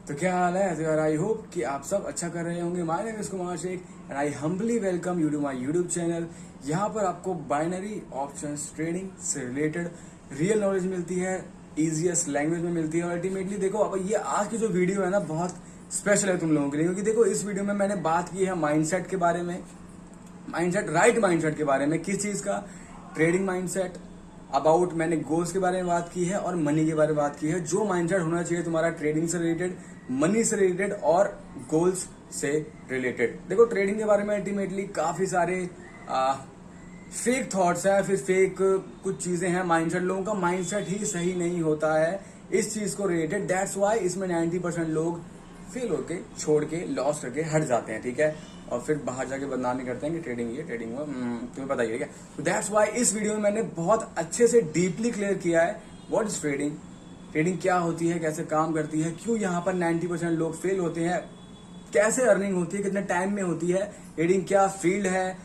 तो क्या हाल है यार। आई होप कि आप सब अच्छा कर रहे होंगे। My name is Kumar Sheikh and I humbly welcome you to my YouTube channel. यहाँ पर आपको बाइनरी ऑप्शंस ट्रेडिंग से रिलेटेड रियल नॉलेज मिलती है, इजीएस्ट लैंग्वेज में मिलती है। और अल्टीमेटली देखो, अब ये आज की जो वीडियो है ना, बहुत स्पेशल है तुम लोगों के लिए, क्योंकि देखो इस वीडियो में मैंने बात की है माइंडसेट के बारे में, माइंडसेट, राइट माइंडसेट के बारे में। किस चीज का? Trading mindset. अबाउट मैंने गोल्स के बारे में बात की है और मनी के बारे में बात की है। जो माइंडसेट होना चाहिए तुम्हारा ट्रेडिंग से रिलेटेड, मनी से रिलेटेड और गोल्स से रिलेटेड। देखो ट्रेडिंग के बारे में अल्टीमेटली काफी सारे फेक थॉट्स है, फिर फेक कुछ चीजें हैं। माइंडसेट, लोगों का माइंडसेट ही सही नहीं होता है इस चीज को रिलेटेड। दैट्स वाई इसमें 90% लोग फेल होके, छोड़ के, लॉस करके हट जाते हैं, ठीक है। और फिर बाहर जाके बदनामी करते हैं कि ट्रेडिंग ये ट्रेडिंग वो, तुम्हें पता ही है क्या। तो दैट्स वाई इस वीडियो में मैंने बहुत अच्छे से डीपली क्लियर किया है व्हाट इज ट्रेडिंग, ट्रेडिंग क्या होती है, कैसे काम करती है, क्यों यहाँ पर 90% लोग फेल होते हैं, कैसे अर्निंग होती है, कितने टाइम में होती है ट्रेडिंग, क्या फील्ड है,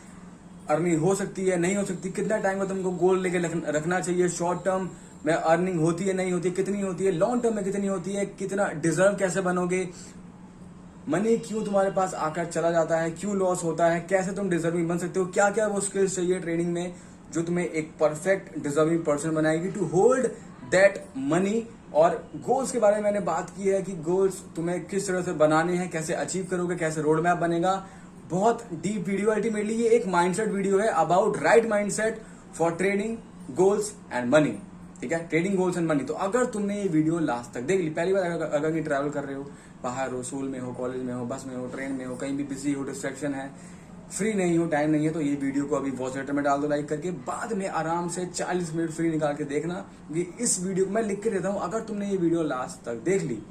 अर्निंग हो सकती है नहीं हो सकती, कितना टाइम का तुमको गोल लेके रखना चाहिए, शॉर्ट टर्म में अर्निंग होती है नहीं होती, कितनी होती है, लॉन्ग टर्म में कितनी होती है, कितना डिजर्व कैसे बनोगे, मनी क्यों तुम्हारे पास आकर चला जाता है, क्यों लॉस होता है, कैसे तुम डिजर्विंग बन सकते हो, क्या क्या वो स्किल्स चाहिए ट्रेडिंग में जो तुम्हें एक परफेक्ट डिजर्विंग पर्सन बनाएगी टू होल्ड दैट मनी। और गोल्स के बारे में मैंने बात की है कि गोल्स तुम्हें किस तरह से बनाने हैं, कैसे अचीव करोगे, कैसे रोड मैप बनेगा। बहुत डीप वीडियो। अल्टीमेटली ये एक माइंडसेट वीडियो है about right mindset for trading, goals and money, ठीक है। Trading, goals and money. तो अगर तुमने ये वीडियो लास्ट तक देख ली, पहली बार अगर ये ट्रैवल कर रहे हो, बाहर हो, स्कूल में हो, कॉलेज में हो, बस में हो, ट्रेन में हो, कहीं भी बिजी हो, डिस्ट्रैक्शन है, फ्री नहीं हो, टाइम नहीं है, तो ये वीडियो को अभी वॉच लेटर में डाल दो लाइक करके। बाद में आराम से 40 मिनट फ्री निकाल के देखना। ये इस वीडियो को मैं लिख के देता हूँ, अगर तुमने ये वीडियो लास्ट तक देख ली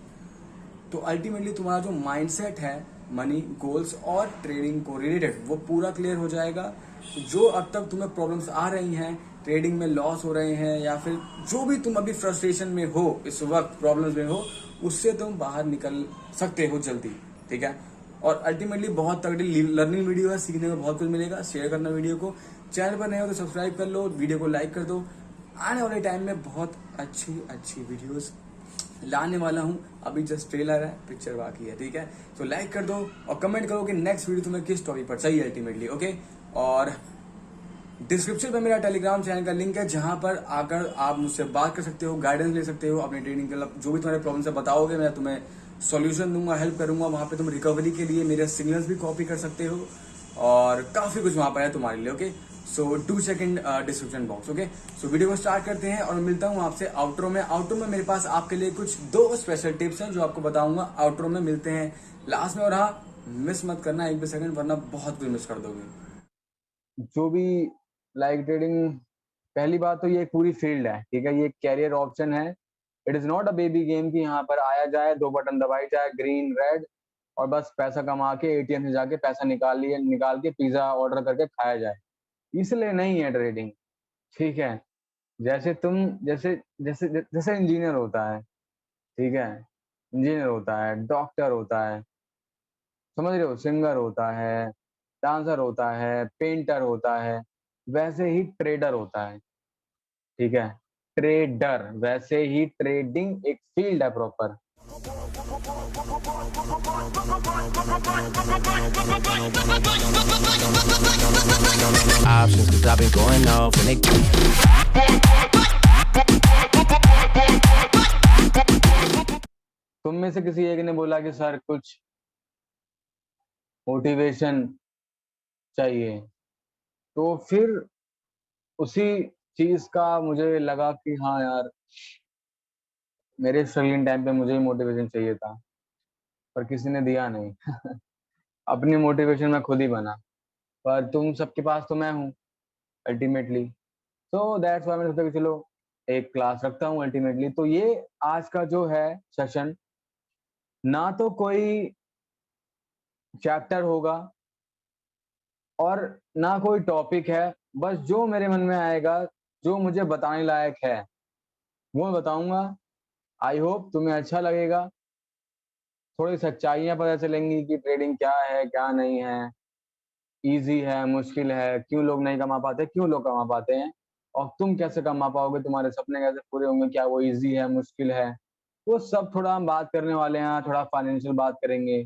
तो अल्टीमेटली तुम्हारा जो माइंडसेट है मनी, गोल्स और ट्रेडिंग को रिलेटेड, वो पूरा क्लियर हो जाएगा। जो अब तक तुम्हें प्रॉब्लम्स आ रही हैं, ट्रेडिंग में लॉस हो रहे हैं, या फिर जो भी तुम अभी फ्रस्ट्रेशन में हो, इस वक्त प्रॉब्लम्स में हो, उससे तुम बाहर निकल सकते हो जल्दी, ठीक है। और अल्टीमेटली बहुत तगड़ी लर्निंग वीडियो है, सीखने में बहुत कुछ मिलेगा। शेयर करना वीडियो को, चैनल पर नए हो तो सब्सक्राइब कर लो, वीडियो को लाइक कर दो। आने वाले टाइम में बहुत अच्छी अच्छी वीडियोस लाने वाला हूं। अभी जस्ट ट्रेलर है, पिक्चर बाकी है, ठीक है। तो लाइक कर दो और कमेंट करो कि नेक्स्ट वीडियो तुम्हें किस टॉपिक पर चाहिए अल्टीमेटली, ओके। और डिस्क्रिप्शन में मेरा टेलीग्राम चैनल का लिंक है, जहां पर आकर आप मुझसे बात कर सकते हो, गाइडेंस ले सकते हो अपने ट्रेडिंग के लिए। जो भी तुम्हारे प्रॉब्लम से बताओगे मैं तुम्हें सॉल्यूशन दूंगा, हेल्प करूंगा। वहां पे तुम रिकवरी के लिए मेरे सिग्नल्स भी कॉपी कर सकते हो और काफी कुछ वहां पर है तुम्हारे लिए, okay. So do check in description box, okay. So video को स्टार्ट करते हैं और मिलता हूं आपसे आउटरो में। आउटरो में मेरे पास आपके लिए कुछ 2 स्पेशल टिप्स हैं जो आपको बताऊंगा। आउटरो में मिलते हैं लास्ट में। और हाँ, मिस मत करना एक भी सेकंड, वरना बहुत कुछ मिस कर दोगे। जो भी लाइक ट्रेडिंग, पहली बात तो ये एक पूरी फील्ड है, ठीक है। ये एक कैरियर ऑप्शन है। It is not a baby game कि यहाँ पर आया जाए, 2 बटन दबाई जाए, ग्रीन रेड, और बस पैसा कमा के एटीएम से जाके पैसा निकाल के पिज्जा ऑर्डर करके खाया जाए। इसलिए नहीं है ट्रेडिंग, ठीक है। जैसे तुम जैसे जैसे जैसे इंजीनियर होता है, ठीक है। इंजीनियर होता है, डॉक्टर होता है, समझ रहे हो, सिंगर होता है, डांसर होता है, पेंटर होता है, वैसे ही ट्रेडर होता है, ठीक है। ट्रेडर, वैसे ही ट्रेडिंग एक फील्ड है proper. Options, cause I've been going off and they तुम में से किसी एक ने बोला कि सर कुछ मोटिवेशन चाहिए, तो फिर उसी चीज का मुझे लगा कि हाँ यार, मेरे स्ट्रगलिंग टाइम पे मुझे ही मोटिवेशन चाहिए था, पर किसी ने दिया नहीं। अपनी मोटिवेशन मैं खुद ही बना, पर तुम सबके पास तो मैं हूँ अल्टीमेटली। तो दैट्स व्हाई मैंने सोचा कि चलो एक क्लास रखता हूँ अल्टीमेटली। तो ये आज का जो है सेशन, ना तो कोई चैप्टर होगा और ना कोई टॉपिक है, बस जो मेरे मन में आएगा, जो मुझे बताने लायक है, वो मैं बताऊंगा। आई होप तुम्हें अच्छा लगेगा। थोड़ी सच्चाइयाँ पता चलेंगी कि ट्रेडिंग क्या है, क्या नहीं है, ईज़ी है, मुश्किल है, क्यों लोग नहीं कमा पाते, क्यों लोग कमा पाते हैं, और तुम कैसे कमा पाओगे, तुम्हारे सपने कैसे पूरे होंगे, क्या वो ईज़ी है, मुश्किल है, वो सब थोड़ा हम बात करने वाले हैं, थोड़ा फाइनेंशियल बात करेंगे,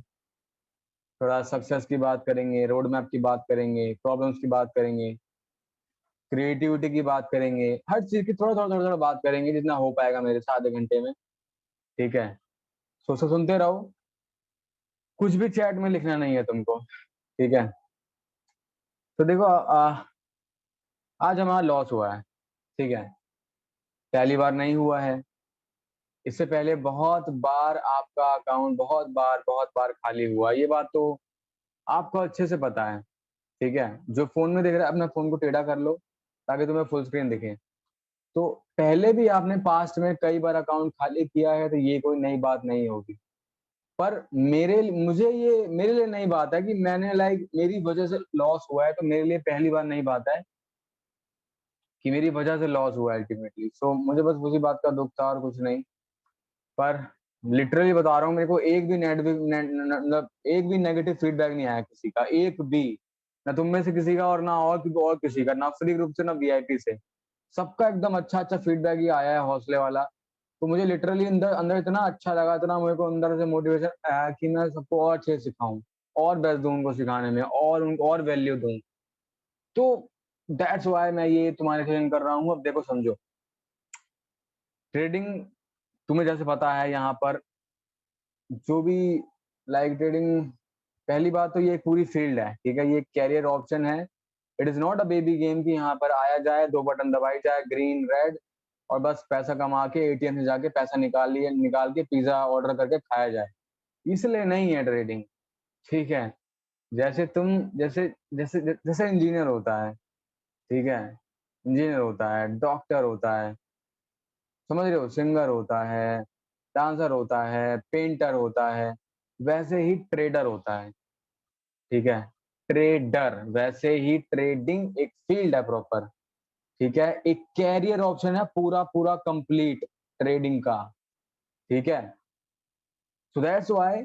थोड़ा सक्सेस की बात करेंगे, रोड मैप की बात करेंगे, प्रॉब्लम्स की बात करेंगे, क्रिएटिविटी की बात करेंगे, हर चीज की थोड़ा बात करेंगे जितना हो पाएगा मेरे से आधे घंटे में। ठीक है, सब सुनते रहो, कुछ भी चैट में लिखना नहीं है तुमको। ठीक है, तो देखो आज हमारा लॉस हुआ है। ठीक है, पहली बार नहीं हुआ है, इससे पहले बहुत बार आपका अकाउंट बहुत बार खाली हुआ, ये बात तो आपको अच्छे से पता है। ठीक है, जो फोन में देख रहा है अपना फोन को टेढ़ा कर लो ताकि तुम्हें फुल स्क्रीन दिखे। तो पहले भी आपने पास्ट में कई बार अकाउंट खाली किया है, तो ये कोई नई बात नहीं होगी। पर मेरे लिए नई बात है कि मैंने मेरी वजह से लॉस हुआ है, तो मेरे लिए पहली बार नई बात है कि मेरी वजह से लॉस हुआ है अल्टीमेटली। सो मुझे बस उसी बात का दुख था और कुछ नहीं। पर लिटरली बता रहा हूँ, मेरे को एक भी नेगेटिव फीडबैक नहीं आया किसी का, एक भी, ना तुम में से किसी का और ना और किसी का, ना फ्री ग्रुप से ना वीआईपी से। सबका एकदम अच्छा अच्छा फीडबैक ही आया है, हौसले वाला। तो मुझे लिटरली अंदर अंदर इतना अच्छा लगा, इतना मेरे को अंदर से मोटिवेशन आया कि मैं सबको और अच्छे से सिखाऊं, और बेस्ट दूं उनको सिखाने में, और उनको और वैल्यू दूं। तो दैट्स वाई मैं ये तुम्हारे ट्रेनिंग कर रहा हूँ। अब देखो समझो, ट्रेडिंग तुम्हें जैसे पता है, यहाँ पर जो भी ट्रेडिंग, पहली बात तो ये एक पूरी फील्ड है। ठीक है, ये कैरियर ऑप्शन है। It is not a baby game कि यहाँ पर आया जाए, दो बटन दबाई जाए, ग्रीन रेड, और बस पैसा कमा के एटीएम से जाके पैसा निकाल के पिज्जा ऑर्डर करके खाया जाए। इसलिए नहीं है ट्रेडिंग। ठीक है, जैसे तुम जैसे जैसे जैसे इंजीनियर होता है। ठीक है, इंजीनियर होता है, डॉक्टर होता है, समझ रहे हो, सिंगर होता है, डांसर होता है, पेंटर होता है, वैसे ही ट्रेडर होता है। ठीक है, ट्रेडर, वैसे ही ट्रेडिंग एक फील्ड है प्रॉपर। ठीक है, एक कैरियर ऑप्शन है पूरा पूरा कंप्लीट ट्रेडिंग का। ठीक है, so that's why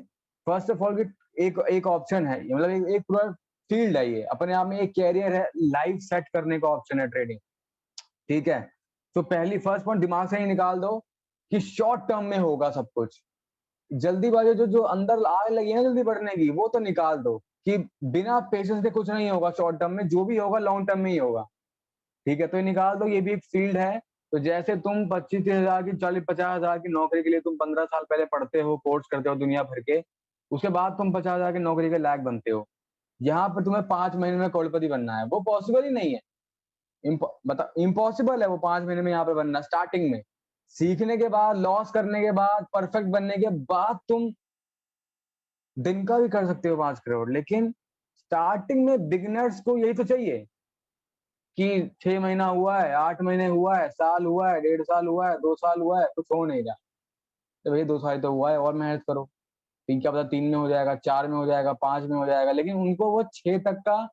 first of all एक एक ऑप्शन है ये, मतलब एक पूरा फील्ड है ये, अपने आप में एक कैरियर है, लाइफ सेट करने का ऑप्शन है ट्रेडिंग। ठीक है, तो पहली फर्स्ट पॉइंट दिमाग से ही निकाल दो कि शॉर्ट टर्म में होगा सब कुछ। जल्दीबाजी जो जो अंदर आग लगी है ना जल्दी बढ़ने की, वो तो निकाल दो कि बिना पेशेंस के कुछ नहीं होगा शॉर्ट टर्म में, जो भी होगा लॉन्ग टर्म में ही होगा। ठीक है, तो ये निकाल दो, ये भी एक फील्ड है। तो जैसे तुम 25-30 हजार की, 40-50 हजार की नौकरी के लिए तुम 15 साल पहले पढ़ते हो, कोर्स करते हो दुनिया भर के, उसके बाद तुम 50 हजार की नौकरी के लायक बनते हो। यहाँ पर तुम्हें 5 महीने में करोड़पति बनना है, वो पॉसिबल ही नहीं है। मतलब इम्पॉसिबल है वो 5 महीने में यहाँ पे बनना। स्टार्टिंग में सीखने के बाद, लॉस करने के बाद, परफेक्ट बनने के बाद तुम दिन का भी कर सकते हो 5 करोड़, लेकिन स्टार्टिंग में बिगिनर्स को यही तो चाहिए कि 6 महीना हुआ है, 8 महीने हुआ है, साल हुआ है, 1.5 साल हुआ है, 2 साल हुआ है, कुछ हो नहीं रहा। तो भाई 2 साल तो हुआ है, और मेहनत करो। तीन, क्या पता 3 में हो जाएगा, 4 में हो जाएगा, 5 में हो जाएगा, लेकिन उनको वो 6 तक का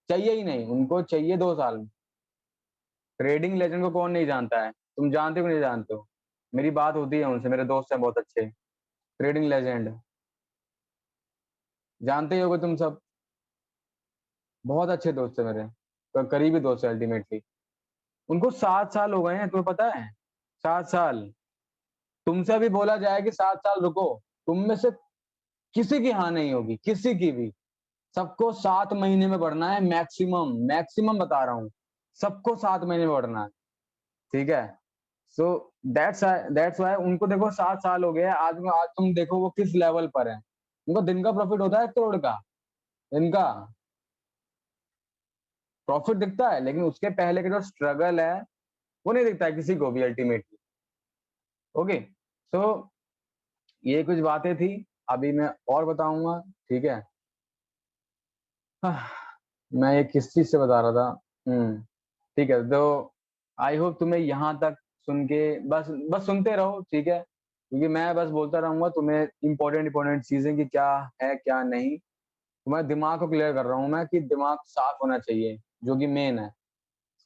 चाहिए ही नहीं, उनको चाहिए 2 साल में। ट्रेडिंग लेजेंड को कौन नहीं जानता है, तुम जानते हो कि नहीं जानते हो? मेरी बात होती है उनसे, मेरे दोस्त हैं बहुत अच्छे, ट्रेडिंग लेजेंड, जानते ही होगे तुम सब। बहुत अच्छे दोस्त है मेरे, करीबी दोस्त है अल्टीमेटली। उनको 7 साल हो गए हैं, तुम्हें पता है? 7 साल। तुमसे भी बोला जाए कि 7 साल रुको, तुम में से किसी की हाँ नहीं होगी, किसी की भी। सबको 7 महीने में बढ़ना है, मैक्सिमम मैक्सिमम बता रहा हूँ, सबको 7 महीने में बढ़ना है। ठीक है, सो दैट्स वाई उनको देखो 7 साल हो गए हैं, आज तुम देखो वो किस लेवल पर है। उनको दिन का प्रॉफिट होता है 1 करोड़ का, दिन का प्रॉफिट दिखता है, लेकिन उसके पहले का जो स्ट्रगल है वो नहीं दिखता है किसी को भी अल्टीमेटली। ओके, सो ये कुछ बातें थी, अभी मैं और बताऊंगा। ठीक है, मैं ये किस चीज से बता रहा था। ठीक है, तो आई होप तुम्हें यहाँ तक सुन के बस बस सुनते रहो। ठीक है, क्योंकि मैं बस बोलता रहूंगा तुम्हें इंपॉर्टेंट इंपॉर्टेंट चीजें कि क्या है क्या नहीं। तुम्हारे दिमाग को क्लियर कर रहा हूँ मैं कि दिमाग साफ होना चाहिए, जो कि मेन है।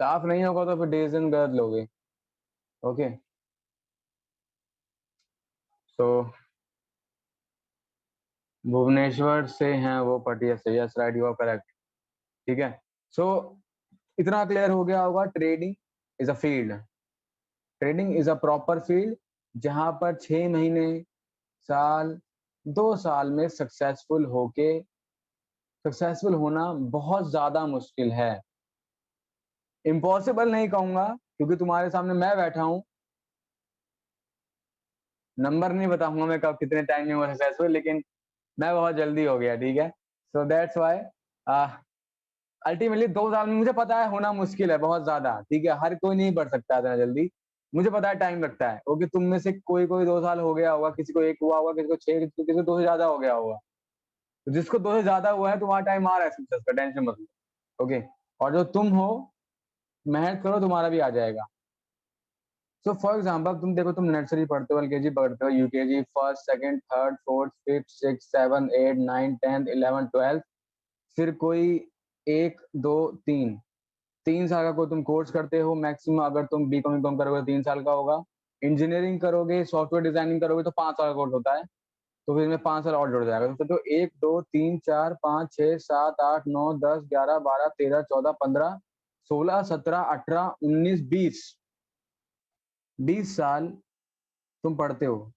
साफ नहीं होगा तो फिर डिसीजन गलत लोगे। ओके, सो भुवनेश्वर से हैं वो, पटिया से, yes right, you are correct. ठीक है, सो इतना क्लियर हो गया होगा, trading is a field, trading is a proper field. जहां पर 6 महीने, साल, 2 साल में सक्सेसफुल होना बहुत ज्यादा मुश्किल है। इम्पॉसिबल नहीं कहूंगा, क्योंकि तुम्हारे सामने मैं बैठा हूं। नंबर नहीं बताऊंगा मैं कब कितने टाइम में हुआ सक्सेसफुल, लेकिन मैं बहुत जल्दी हो गया, ठीक है। सो दैट्स वाई अल्टीमेटली 2 साल में मुझे पता है होना मुश्किल है बहुत ज्यादा, ठीक है। हर कोई नहीं बढ़ सकता इतना जल्दी, मुझे पता है टाइम लगता है। ओके, तुम में से कोई कोई 2 साल हो गया होगा, किसी को 1 हुआ होगा, किसी को 6, किसी को 2 से ज्यादा हो गया होगा। तो जिसको 2 से ज्यादा हुआ है, तुम्हारा टाइम आ रहा है सक्सेस का, टेंशन मत लो। ओके, और जो तुम हो, मेहनत करो, तुम्हारा भी आ जाएगा। सो फॉर एग्जाम्पल, तुम देखो, तुम नर्सरी पढ़ते हो, एलकेजी पढ़ते हो, UKG, first, second, third, fourth, fifth, six, seven, eight, nine, 10th, 11th, 12th, फिर कोई 1, 2, 3 3 साल का कोई तुम कोर्स करते हो मैक्सिमम। अगर तुम बी कॉम करोगे तो 3 साल का होगा। इंजीनियरिंग करोगे, सॉफ्टवेयर डिजाइनिंग करोगे तो 5 साल का कोर्स होता है। तो फिर में 5 साल और जुड़ जाएगा, तो 1, 2, 3, 4, 5, 6, 7, 8, 9, 10, 11, 12, 13, 14, 15, 16, 17, 18, 19, 20 तुम पढ़ते हो,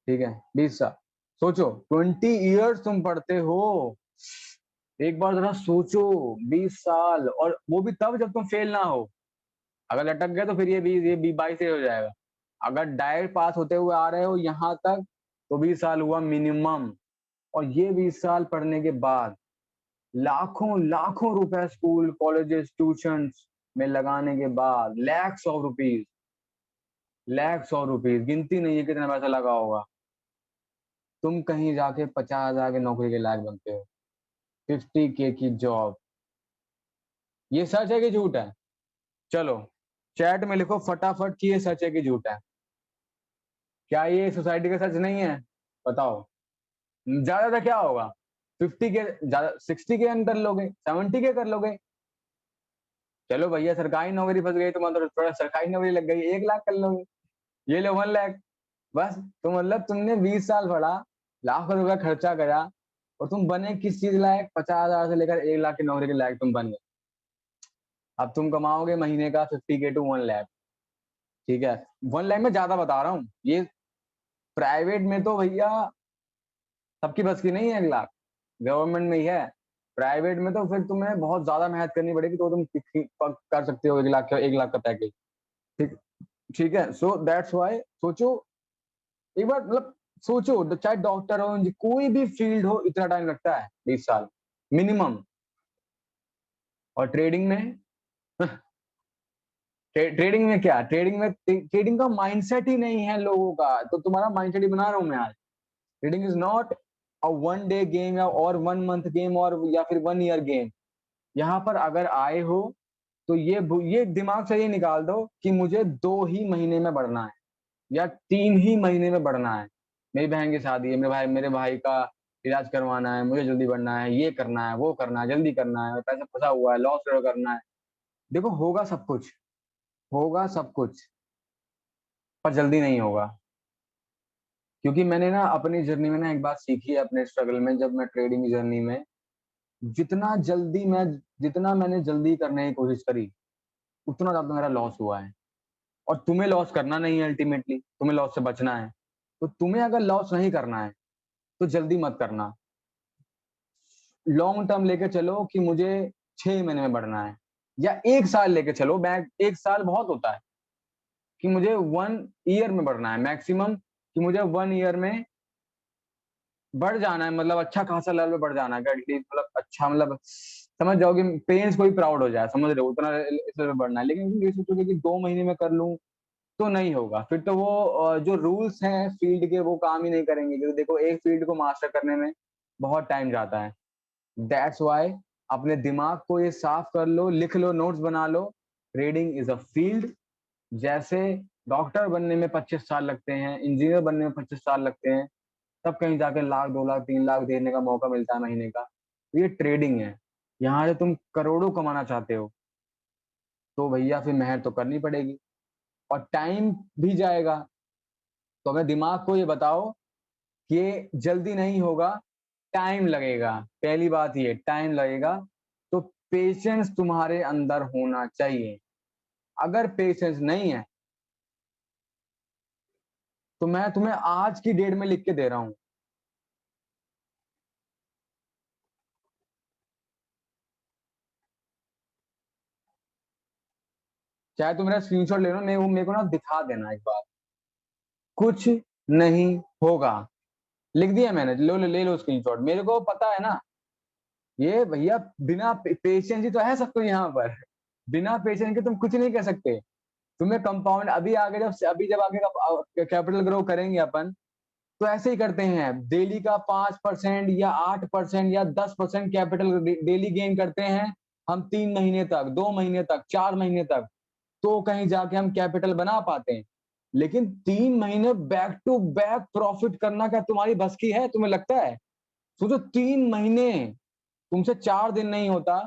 ठीक है। 20 साल, सोचो, 20 years तुम पढ़ते हो। एक बार जरा सोचो, 20 साल, और वो भी तब जब तुम फेल ना हो। अगर लटक गए तो फिर ये 22 से हो जाएगा। अगर डायरेक्ट पास होते हुए आ रहे हो यहाँ तक, तो 20 साल हुआ मिनिमम। और ये 20 साल पढ़ने के बाद लाखों लाखों रुपए स्कूल, कॉलेजेस, ट्यूशंस में लगाने के बाद, लैक्स ऑफ रुपीज, गिनती नहीं है कितना पैसा लगा होगा, तुम कहीं जाके 50,000 की नौकरी के लायक बनते हो, 50K की जॉब। ये सच है कि झूठ है? चलो चैट में लिखो फटाफट कि ये सच है कि झूठ है। क्या ये सोसाइटी का सच नहीं है? बताओ। ज्यादा ज्यादा क्या होगा? 50K, ज्यादा 60K कर लोगे, 70K कर लोगे। चलो भैया, सरकारी नौकरी फंस गई तो मतलब थोड़ा सरकारी नौकरी लग गई, 1 लाख कर लोगे। ये लो 1 लाख। बस, तो मतलब तुमने 20 साल पढ़ा, लाखों रुपया खर्चा करा, और तुम बने किस चीज लायक? 50,000 से लेकर 1 लाख की नौकरी के लायक तुम बन गए। अब तुम कमाओगे महीने का 50K to 1 लाख, ठीक है। 1 लाख में ज्यादा बता रहा हूँ ये। प्राइवेट में तो भैया सबकी बस की नहीं है 1 लाख, गवर्नमेंट में ही है। प्राइवेट में तो फिर तुम्हें बहुत ज्यादा मेहनत करनी पड़ेगी, तो तुम कर सकते हो 1 लाख का पैकेज, ठीक। ठीक है, सो दैट्स वाई सोचो एक बार, मतलब सोचो, चाहे डॉक्टर हो, कोई भी फील्ड हो, इतना टाइम लगता है 20 साल मिनिमम। और ट्रेडिंग में ट्रेडिंग में क्या, ट्रेडिंग का माइंडसेट ही नहीं है लोगों का, तो तुम्हारा माइंडसेट ही बना रहा हूं मैं आज। Trading is not a 1 day game, या और 1 month गेम, और या फिर 1 year गेम। यहाँ पर अगर आए हो तो ये दिमाग से ये निकाल दो कि मुझे 2 ही महीने में बढ़ना है, या 3 ही महीने में बढ़ना है। मेरी बहन की शादी है, मेरे भाई का इलाज करवाना है, मुझे जल्दी बढ़ना है, ये करना है, वो करना है, जल्दी करना है, पैसा फंसा हुआ है, लॉस करना है। देखो, होगा सब कुछ, पर जल्दी नहीं होगा। क्योंकि मैंने ना अपनी जर्नी में ना एक बात सीखी है, अपने स्ट्रगल में, जब मैं ट्रेडिंग जर्नी में, जितना जल्दी मैं जितना मैंने जल्दी करने की कोशिश करी, उतना ज्यादा मेरा लॉस हुआ है। और तुम्हें लॉस करना नहीं है, अल्टीमेटली तुम्हें लॉस से बचना है। तो तुम्हें अगर लॉस नहीं करना है, तो जल्दी मत करना। लॉन्ग टर्म लेके चलो कि मुझे 6 महीने में बढ़ना है, या 1 साल लेके चलो। 1 साल बहुत होता है, कि मुझे 1 year में बढ़ना है मैक्सिमम, कि मुझे 1 year में बढ़ जाना है, मतलब अच्छा खासा लेवल पे बढ़ जाना है, एटलीस्ट मतलब अच्छा, मतलब समझ जाओ कि पेरेंट्स को भी प्राउड हो जाए, समझ रहे हो, उतना इस लेवल पे बढ़ना है। लेकिन ये सोचोगे कि 2 महीने में कर लूं, तो नहीं होगा। फिर तो वो जो रूल्स हैं फील्ड के, वो काम ही नहीं करेंगे, क्योंकि देखो, एक फील्ड को मास्टर करने में बहुत टाइम जाता है। दैट्स वाई अपने दिमाग को ये साफ कर लो, लिख लो, नोट्स बना लो। Trading is a field. जैसे डॉक्टर बनने में 25 साल लगते हैं, इंजीनियर बनने में 25 साल लगते हैं, तब कहीं जाके 1 लाख, 2 लाख, 3 लाख देने का मौका मिलता है महीने का। तो ये ट्रेडिंग है। यहाँ से तुम करोड़ों कमाना चाहते हो, तो भैया फिर मेहनत तो करनी पड़ेगी, और टाइम भी जाएगा। तो अपने दिमाग को ये बताओ कि ये जल्दी नहीं होगा, टाइम लगेगा। पहली बात ये, टाइम लगेगा। तो पेशेंस तुम्हारे अंदर होना चाहिए। अगर पेशेंस नहीं है, तो मैं तुम्हें आज की डेट में लिख के दे रहा हूं। चाहे तुम मेरा स्क्रीनशॉट ले लो, मेरे को ना दिखा देना एक बार। कुछ नहीं होगा, लिख दिया मैंने, ले लो स्क्रीनशॉट। मेरे को पता है ना, ये भैया बिना पेशेंस ही तो है सब कुछ यहाँ पर। बिना पेशेंस के तुम कुछ नहीं कर सकते। तुम्हें कंपाउंड अभी जब आगे कैपिटल ग्रो करेंगे अपन, तो ऐसे ही करते हैं। डेली का 5% या 8% या 10% कैपिटल डेली गेन करते हैं हम, 3 महीने तक, 2 महीने तक, 4 महीने तक, तो कहीं जाके हम कैपिटल बना पाते हैं। लेकिन 3 महीने बैक टू बैक प्रॉफिट करना क्या तुम्हारी बस की है? तुम्हें लगता है? सोचो, 3 महीने, तुमसे 4 दिन नहीं होता।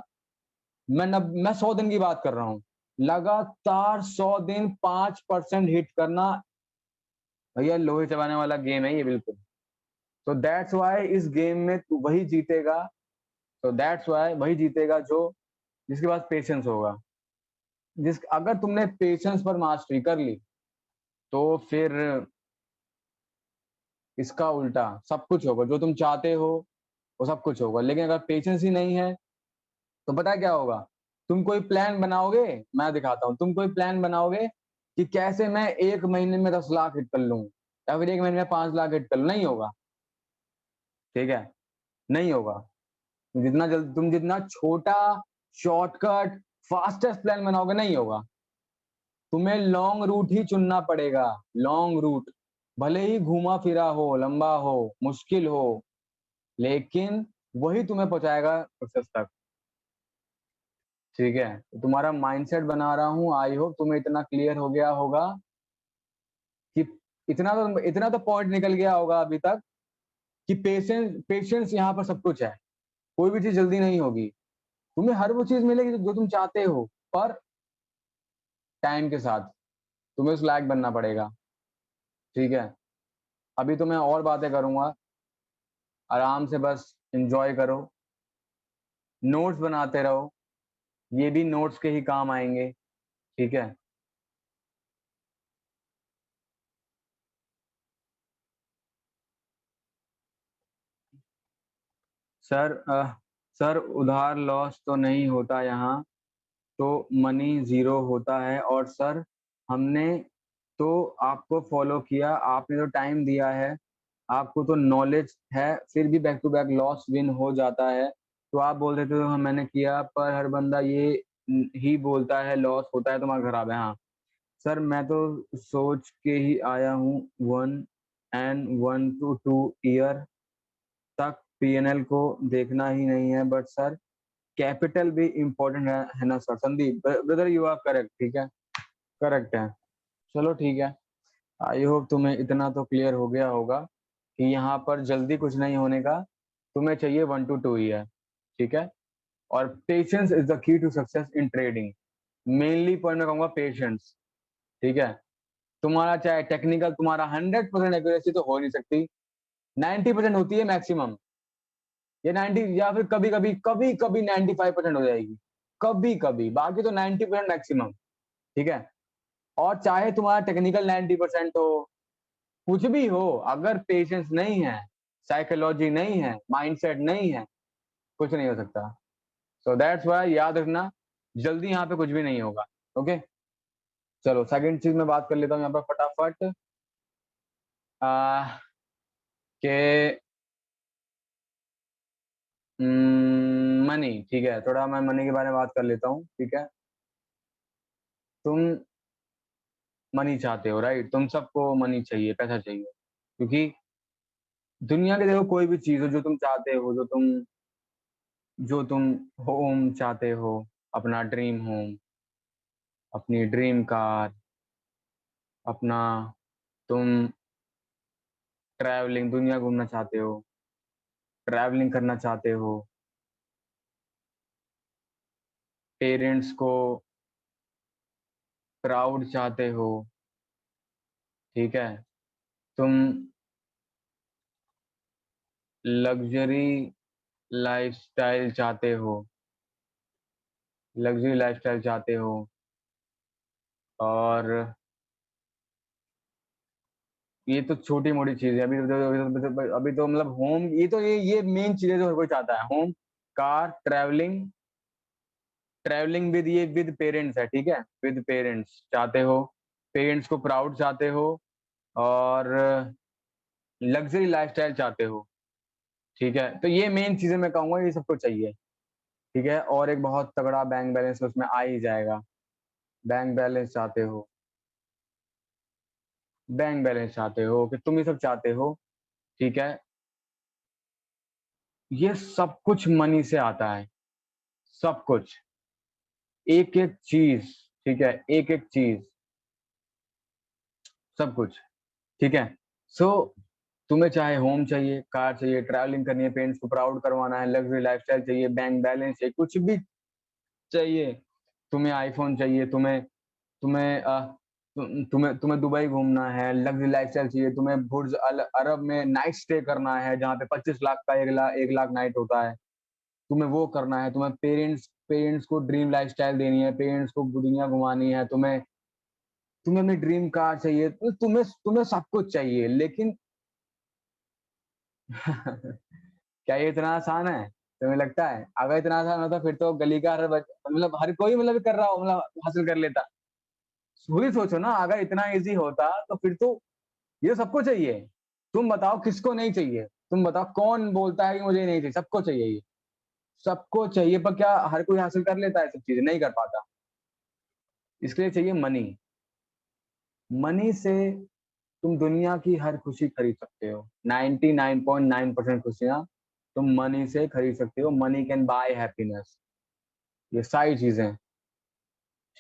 मैं 100 दिन की बात कर रहा हूँ। लगातार 100 दिन 5% हिट करना, भैया लोहे चबाने वाला गेम है ये बिल्कुल। तो दैट्स वाई इस गेम में तू वही जीतेगा। तो दैट्स वाई वही जीतेगा जो, जिसके पास पेशेंस होगा। अगर तुमने पेशेंस पर मास्टरी कर ली, तो फिर इसका उल्टा सब कुछ होगा। जो तुम चाहते हो वो सब कुछ होगा। लेकिन अगर पेशेंस ही नहीं है, तो पता है क्या होगा? तुम कोई प्लान बनाओगे, मैं दिखाता हूँ। तुम कोई प्लान बनाओगे कि कैसे मैं 1 महीने में 10 लाख हिट कर लूं, या फिर 1 महीने में 5 लाख हिट कर लूं। नहीं होगा, ठीक है? नहीं होगा। तुम जितना छोटा, शॉर्टकट, फास्टेस्ट प्लान बनाओगे, नहीं होगा। तुम्हें लॉन्ग रूट ही चुनना पड़ेगा। लॉन्ग रूट, भले ही घूमा फिरा हो, लंबा हो, मुश्किल हो, लेकिन वही तुम्हें पहुंचाएगा सक्सेस तक। ठीक है? तो तुम्हारा माइंडसेट बना रहा हूं। आई होप तुम्हें इतना क्लियर हो गया होगा कि इतना तो पॉइंट निकल गया होगा अभी तक कि पेशेंस पेशेंस यहाँ पर सब कुछ है। कोई भी चीज जल्दी नहीं होगी। तुम्हें हर वो चीज मिलेगी जो तुम चाहते हो, पर टाइम के साथ तुम्हें उस लायक बनना पड़ेगा। ठीक है? अभी तो मैं और बातें करूंगा, आराम से बस एंजॉय करो, नोट्स बनाते रहो, ये भी नोट्स के ही काम आएंगे। ठीक है? सर सर, उधार लॉस तो नहीं होता यहाँ, तो मनी जीरो होता है। और सर, हमने तो आपको फॉलो किया, आपने तो टाइम दिया है, आपको तो नॉलेज है, फिर भी back to back loss win हो जाता है। तो आप बोल रहे थे तो हम मैंने किया, पर हर बंदा ये ही बोलता है लॉस होता है, तुम्हारा खराब है। हाँ सर, मैं तो सोच के ही आया हूँ 1 to 2 ईयर तक पीएनएल को देखना ही नहीं है। बट सर, कैपिटल भी इम्पोर्टेंट है ना sir? Sandeep brother, you are correct. ठीक है, करेक्ट है। चलो ठीक है। आई होप तुम्हें इतना तो क्लियर हो गया होगा कि यहाँ पर जल्दी कुछ नहीं होने का, तुम्हें चाहिए 1 to 2 ईयर। ठीक है? और patience is the key to success in trading. Mainly point मैं कहूंगा पेशेंस। ठीक है? तुम्हारा चाहे टेक्निकल, तुम्हारा 100% एक्यूरेसी तो हो नहीं सकती, 90% होती है मैक्सिमम, या 90, या फिर कभी कभी 95% हो जाएगी, कभी कभी। बाकी तो 90% मैक्सिमम। ठीक है? और चाहे तुम्हारा टेक्निकल 90% हो, कुछ भी हो, अगर पेशेंस नहीं है, साइकोलॉजी नहीं है, माइंडसेट नहीं है, कुछ नहीं हो सकता। सो दैट्स वाई याद रखना, जल्दी यहाँ पे कुछ भी नहीं होगा। ओके? चलो सेकंड चीज मैं बात कर लेता हूँ यहाँ पर फटाफट, आ, के मनी। ठीक है, थोड़ा मैं मनी के बारे में बात कर लेता हूँ। ठीक है? तुम मनी चाहते हो, राइट? तुम सबको मनी चाहिए, पैसा चाहिए, क्योंकि दुनिया के देखो कोई भी चीज हो जो तुम चाहते हो, जो तुम होम चाहते हो, अपना ड्रीम होम, अपनी ड्रीम कार, अपना, तुम ट्रैवलिंग, दुनिया घूमना चाहते हो, ट्रैवलिंग करना चाहते हो, पेरेंट्स को प्राउड चाहते हो। ठीक है? तुम लग्जरी लाइफस्टाइल चाहते हो, लग्जरी लाइफस्टाइल चाहते हो, और ये तो छोटी मोटी चीज है। अभी तो मतलब होम, ये मेन चीजें जो हर कोई चाहता है। Home, car, travelling, travelling with ये विद पेरेंट्स है, ठीक है, विद पेरेंट्स चाहते हो, पेरेंट्स को प्राउड चाहते हो, और लग्जरी लाइफस्टाइल चाहते हो, ठीक है। तो ये मेन चीजें मैं कहूंगा ये सबको चाहिए, ठीक है। और एक बहुत तगड़ा बैंक बैलेंस उसमें आ ही जाएगा। बैंक बैलेंस चाहते हो, बैंक बैलेंस चाहते हो कि तुम ये सब चाहते हो, ठीक है। ये सब कुछ मनी से आता है, सब कुछ, एक एक चीज, ठीक है, एक एक चीज, सब कुछ, ठीक है। सो तुम्हें चाहे होम चाहिए, कार चाहिए, ट्रैवलिंग करनी है, पेरेंट्स को प्राउड करवाना है, लग्जरी लाइफस्टाइल चाहिए, बैंक बैलेंस चाहिए, कुछ भी चाहिए, तुम्हें आईफोन चाहिए, तुम्हें तुम्हें तुम्हें दुबई घूमना है, लग्जरी लाइफस्टाइल चाहिए, तुम्हें बुर्ज अल अरब में नाइट स्टे करना है जहाँ पे 25 लाख का 1 लाख नाइट होता है, तुम्हें वो करना है, तुम्हें पेरेंट्स पेरेंट्स को ड्रीम लाइफस्टाइल देनी है, पेरेंट्स को दुनिया घुमानी है, तुम्हें तुम्हें अपनी ड्रीम कार चाहिए, तो तुम्हें तुम्हें सब कुछ चाहिए, लेकिन क्या ये इतना आसान है? तुम्हें लगता है अगर इतना आसान होता फिर तो गली का मतलब हर कोई मतलब कर रहा हो, मतलब हासिल कर लेता। खुद ही सोचो ना, अगर इतना इजी होता तो फिर तो ये सबको चाहिए। तुम बताओ किसको नहीं चाहिए? तुम बताओ कौन बोलता है कि मुझे नहीं चाहिए? सबको चाहिए ये, सबको चाहिए। पर क्या हर कोई हासिल कर लेता है सब चीजें? नहीं कर पाता। इसके लिए चाहिए मनी। मनी से तुम दुनिया की हर खुशी खरीद सकते हो। 99.9% खुशियां तुम मनी से खरीद सकते हो। मनी कैन बाय हैप्पीनेस, ये सारी चीजें,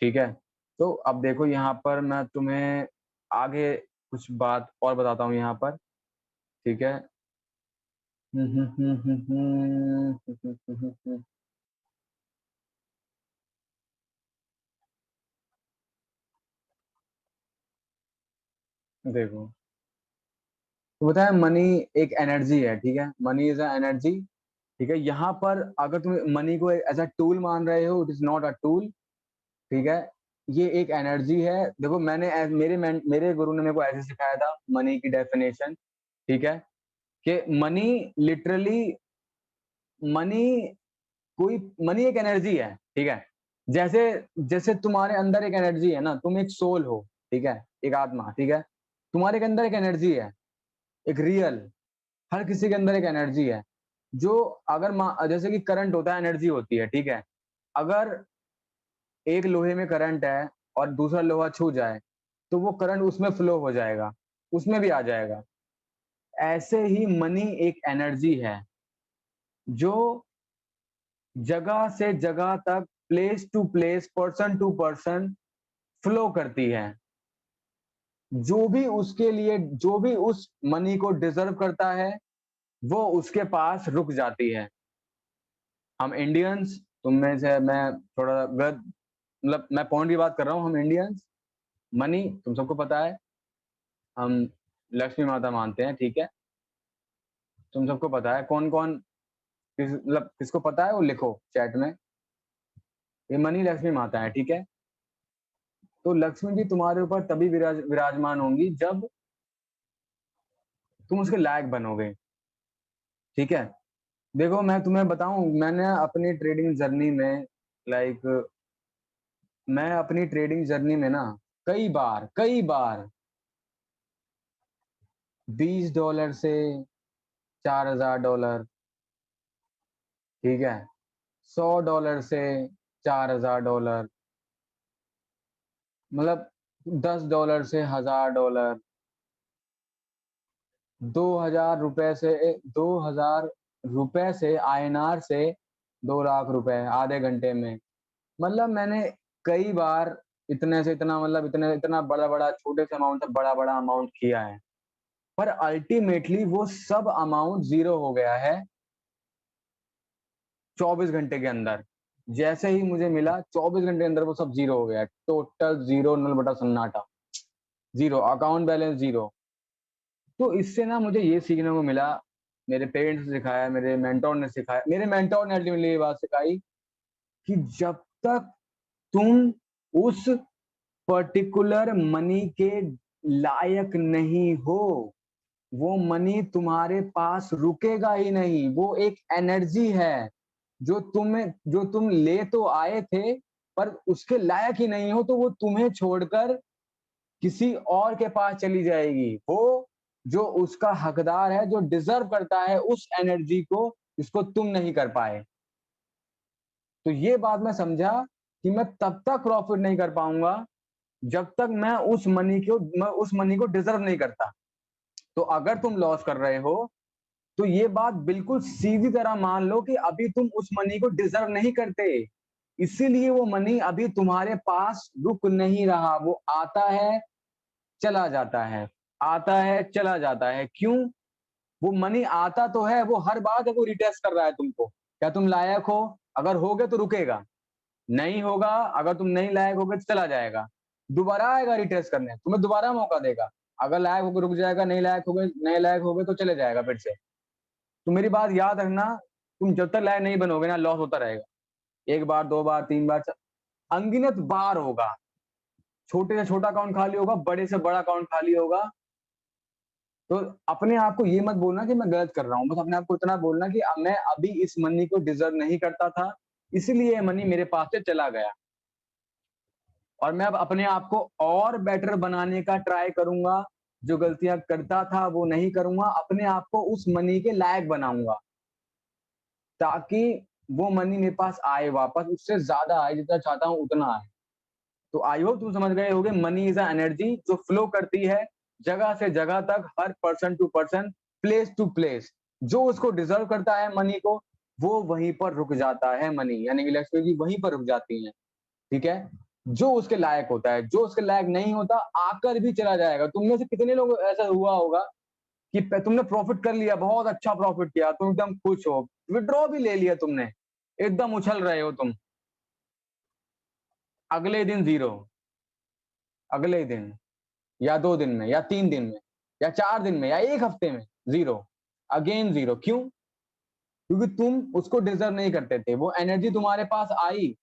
ठीक है। तो अब देखो यहाँ पर मैं तुम्हें आगे कुछ बात और बताता हूँ यहाँ पर, ठीक है। देखो, तो बताया मनी एक एनर्जी है, ठीक है। मनी इज अ एनर्जी, ठीक है। यहाँ पर अगर तुम मनी को एज अ टूल मान रहे हो, it is not a tool, ठीक है। ये एक एनर्जी है। देखो मैंने मेरे गुरु ने मेरे को ऐसे सिखाया था मनी की डेफिनेशन, ठीक है, कि मनी लिटरली, मनी कोई मनी एक एनर्जी है, ठीक है। जैसे जैसे तुम्हारे अंदर एक एनर्जी है ना, तुम एक सोल हो, ठीक है, एक आत्मा, ठीक है। तुम्हारे के अंदर एक एनर्जी है, एक रियल, हर किसी के अंदर एक एनर्जी है, जो अगर जैसे कि करंट होता है, एनर्जी होती है, ठीक है। अगर एक लोहे में करंट है और दूसरा लोहा छू जाए तो वो करंट उसमें फ्लो हो जाएगा, उसमें भी आ जाएगा। ऐसे ही मनी एक एनर्जी है जो जगह से जगह तक, place to place, person to person flow करती है। जो भी उसके लिए, जो भी उस मनी को डिजर्व करता है वो उसके पास रुक जाती है। हम इंडियंस, तुम में से मैं थोड़ा गलत, मतलब मैं पॉइंट की बात कर रहा हूँ, हम इंडियंस मनी, तुम सबको पता है, हम लक्ष्मी माता मानते हैं, ठीक है। तुम सबको पता है कौन कौन, मतलब किसको पता है वो लिखो चैट में। ये मनी लक्ष्मी माता है, ठीक है। तो लक्ष्मी जी तुम्हारे ऊपर तभी विराजमान होंगी जब तुम उसके लायक बनोगे, ठीक है। देखो मैं तुम्हें बताऊं, मैंने अपनी ट्रेडिंग जर्नी में, लाइक मैं अपनी ट्रेडिंग जर्नी में ना कई बार $20 से $4,000, ठीक है, $100 से $4,000, मतलब $10 से $1,000, ₹2,000 से INR से 2 लाख रुपए आधे घंटे में। मतलब मैंने कई बार इतने से इतना, मतलब इतने इतना बड़ा बड़ा, छोटे से अमाउंट से बड़ा बड़ा अमाउंट किया है। पर अल्टीमेटली वो सब अमाउंट जीरो हो गया है 24 घंटे के अंदर। जैसे ही मुझे मिला 24 घंटे के अंदर वो सब जीरो हो गया, टोटल जीरो, नल बटा सन्नाटा, जीरो, अकाउंट बैलेंस जीरो। तो इससे ना मुझे ये सीखने को मिला, मेरे पेरेंट्स ने सिखाया, मेरे मेंटोर ने सिखाया, मेरे मेंटोर ने अल्टीमेटली ये बात सिखाई कि जब तक तुम उस पर्टिकुलर मनी के, लायक नहीं हो, वो मनी तुम्हारे पास रुकेगा ही नहीं। वो एक एनर्जी है जो तुम ले तो आए थे, पर उसके लायक ही नहीं हो, तो वो तुम्हें छोड़कर किसी और के पास चली जाएगी। वो जो उसका हकदार है, जो डिजर्व करता है उस एनर्जी को, जिसको तुम नहीं कर पाए। तो ये बात मैं समझा कि मैं तब तक प्रॉफिट नहीं कर पाऊंगा जब तक मैं उस मनी को डिजर्व नहीं करता। तो अगर तुम लॉस कर रहे हो, तो ये बात बिल्कुल सीधी तरह मान लो कि अभी तुम उस मनी को डिजर्व नहीं करते, इसीलिए वो मनी अभी तुम्हारे पास रुक नहीं रहा। वो आता है, चला जाता है, आता है, चला जाता है। क्यों? वो मनी आता तो है, वो हर बार वो रिटेस्ट कर रहा है तुमको, क्या तुम लायक हो? अगर होगे तो रुकेगा, नहीं होगा, अगर तुम नहीं लायक होगे तो चला जाएगा। दोबारा आएगा रिटेस्ट करने, तुम्हें दोबारा मौका देगा। अगर लायक होगे रुक जाएगा, नहीं लायक होगे तो चले जाएगा फिर से। तो मेरी बात याद रखना, तुम जब तक लायक नहीं बनोगे ना, लॉस होता रहेगा। एक बार, दो बार, तीन बार, अनगिनत बार होगा। छोटे से छोटा अकाउंट खाली होगा, बड़े से बड़ा अकाउंट खाली होगा। तो अपने आप को ये मत बोलना कि मैं गलत कर रहा हूँ, बस अपने आप को इतना बोलना कि मैं अभी इस मनी को डिजर्व नहीं करता था, इसलिए ये मनी मेरे पास से चला गया। और मैं अब अपने आप को और बेटर बनाने का ट्राई करूंगा। जो गलतियां करता था वो नहीं करूंगा, अपने आप को उस मनी के लायक बनाऊंगा, ताकि वो मनी मेरे पास आए वापस, उससे ज्यादा आए, जितना चाहता हूँ उतना आए। तो आई होप तुम समझ गए होगे, मनी इज अ एनर्जी जो फ्लो करती है जगह से जगह तक, हर person to person, place to place. जो उसको डिजर्व करता है मनी को, वो वहीं पर रुक जाता है मनी, यानी कि लक्ष्मी जी वहीं पर रुक जाती हैं। ठीक है? जो उसके लायक होता है, जो उसके लायक नहीं होता आकर भी चला जाएगा। तुम में से कितने लोग ऐसा हुआ होगा कि तुमने प्रॉफिट कर लिया, बहुत अच्छा प्रॉफिट किया, तुम एकदम खुश हो, विड्रॉ भी ले लिया तुमने, एकदम उछल रहे हो तुम, अगले दिन जीरो, अगले दिन, या 2 दिन में, या 3 दिन में, या 4 दिन में, या 1 हफ्ते में जीरो, अगेन जीरो। क्यों? क्योंकि तुम उसको डिजर्व नहीं करते थे। वो एनर्जी तुम्हारे पास आई,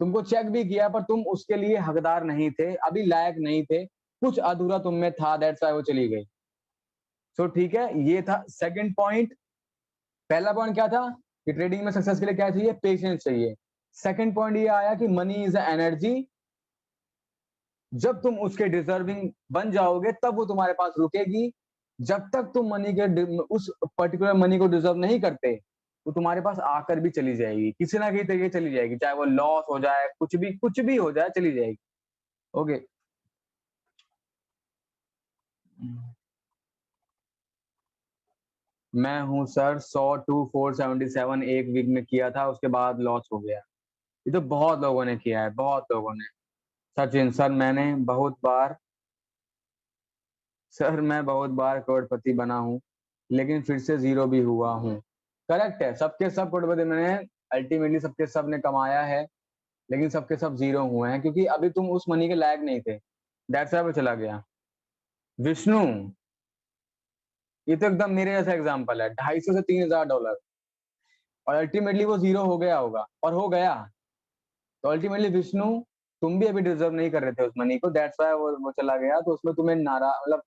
तुमको चेक भी किया, पर तुम उसके लिए हकदार नहीं थे, अभी लायक नहीं थे, कुछ अधूरा तुम में था, दैट्स व्हाई वो चली गई। सो ठीक है, ये था सेकंड पॉइंट। पहला पॉइंट क्या था कि ट्रेडिंग में सक्सेस के लिए क्या चाहिए? पेशेंस चाहिए। सेकंड पॉइंट ये आया कि मनी इज एनर्जी, जब तुम उसके डिजर्विंग बन जाओगे तब वो तुम्हारे पास रुकेगी। जब तक तुम उस पर्टिकुलर मनी को डिजर्व नहीं करते, वो तुम्हारे पास आकर भी चली जाएगी, किसी ना किसी तरीके चली जाएगी, चाहे वो लॉस हो जाए, कुछ भी हो जाए, चली जाएगी। ओके। मैं हूँ सर, 100 टू 477 एक वीक में किया था, उसके बाद लॉस हो गया। ये तो बहुत लोगों ने किया है, बहुत लोगों ने। सचिन सर, मैं बहुत बार करोड़पति बना हूँ, लेकिन फिर से जीरो भी हुआ हूँ। करेक्ट है, सबके सब करोड़पति मैंने, अल्टीमेटली सबके सब ने कमाया है, लेकिन सबके सब जीरो हुए हैं, क्योंकि अभी तुम उस मनी के लायक नहीं थे, दैट्स व्हाई वो चला गया। विष्णु, ये तो एकदम मेरे जैसा एग्जाम्पल है, 250 से $3000, और अल्टीमेटली वो जीरो हो गया होगा, और हो गया। तो अल्टीमेटली विष्णु, तुम भी अभी डिजर्व नहीं कर रहे थे उस मनी को, दैट्स व्हाई वो चला गया। तो उसमें तुम्हें नारा मतलब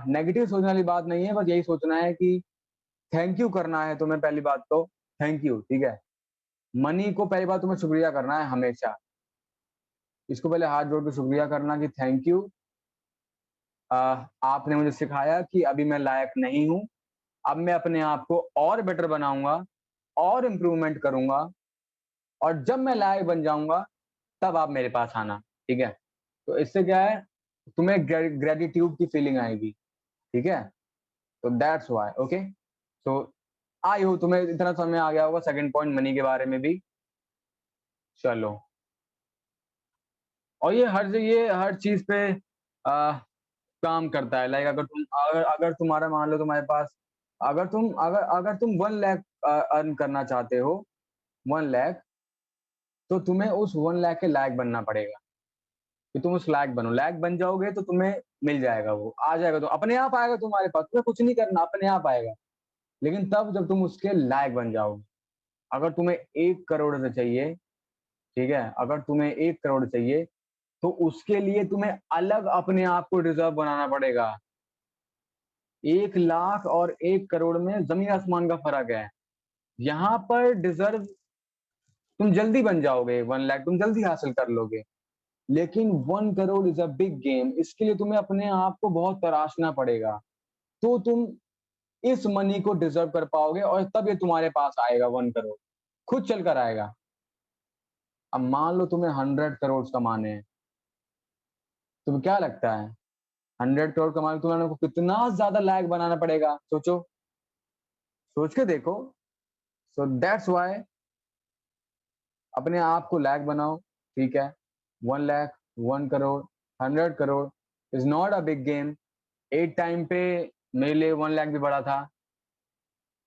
नेगेटिव सोचने वाली बात नहीं है, बस यही सोचना है कि थैंक यू करना है तुम्हें। पहली बात तो थैंक यू, ठीक है? मनी को पहली बात तुम्हें शुक्रिया करना है हमेशा, इसको पहले हाथ जोड़ के शुक्रिया करना कि थैंक यू, आपने मुझे सिखाया कि अभी मैं लायक नहीं हूँ, अब मैं अपने आप को और बेटर बनाऊंगा, और इम्प्रूवमेंट करूंगा, और जब मैं लायक बन जाऊंगा तब आप मेरे पास आना। ठीक है? तो इससे क्या है, तुम्हें ग्रेटिट्यूड की फीलिंग आएगी। ठीक है? तो दैट्स व्हाई। ओके, तो आई हो तुम्हें इतना समय आ गया होगा सेकंड पॉइंट मनी के बारे में भी। चलो, और ये हर चीज पे काम करता है। लाइक अगर तुम्हारा मान लो तुम्हारे पास, अगर तुम 1 लाख अर्न करना चाहते हो, 1 लाख, तो तुम्हें उस 1 लाख के लायक बनना पड़ेगा, कि तुम उस लायक बनो। लायक बन जाओगे तो तुम्हें मिल जाएगा, वो आ जाएगा, तो अपने आप आएगा तुम्हारे पास, तुम्हें कुछ नहीं करना, अपने आप आएगा। लेकिन तब जब तुम उसके लायक बन जाओगे। अगर तुम्हें 1 करोड़ से चाहिए, ठीक है, अगर तुम्हें 1 करोड़ चाहिए, तो उसके लिए तुम्हें अलग अपने आप को डिजर्व बनाना पड़ेगा। 1 लाख और 1 करोड़ में जमीन आसमान का फर्क है। यहाँ पर डिजर्व तुम जल्दी बन जाओगे, 1 लाख तुम जल्दी हासिल कर लोगे, लेकिन 1 crore is a big game. इसके लिए तुम्हें अपने आप को बहुत तराशना पड़ेगा, तो तुम इस मनी को डिजर्व कर पाओगे और तब ये तुम्हारे पास आएगा। 1 करोड़ खुद चलकर आएगा। अब मान लो तुम्हें 100 करोड़ कमाने हैं, तुम्हें क्या लगता है 100 करोड़ कमाने तुम्हें को कितना ज्यादा लायक बनाना पड़ेगा? सोचो, सोच के देखो। सो दैट्स वाई अपने आप को लायक बनाओ, ठीक है? 1 lakh, 1 crore, 100 crore is not a big game. एक टाइम पे मेरे लिए 1 लाख भी बड़ा था,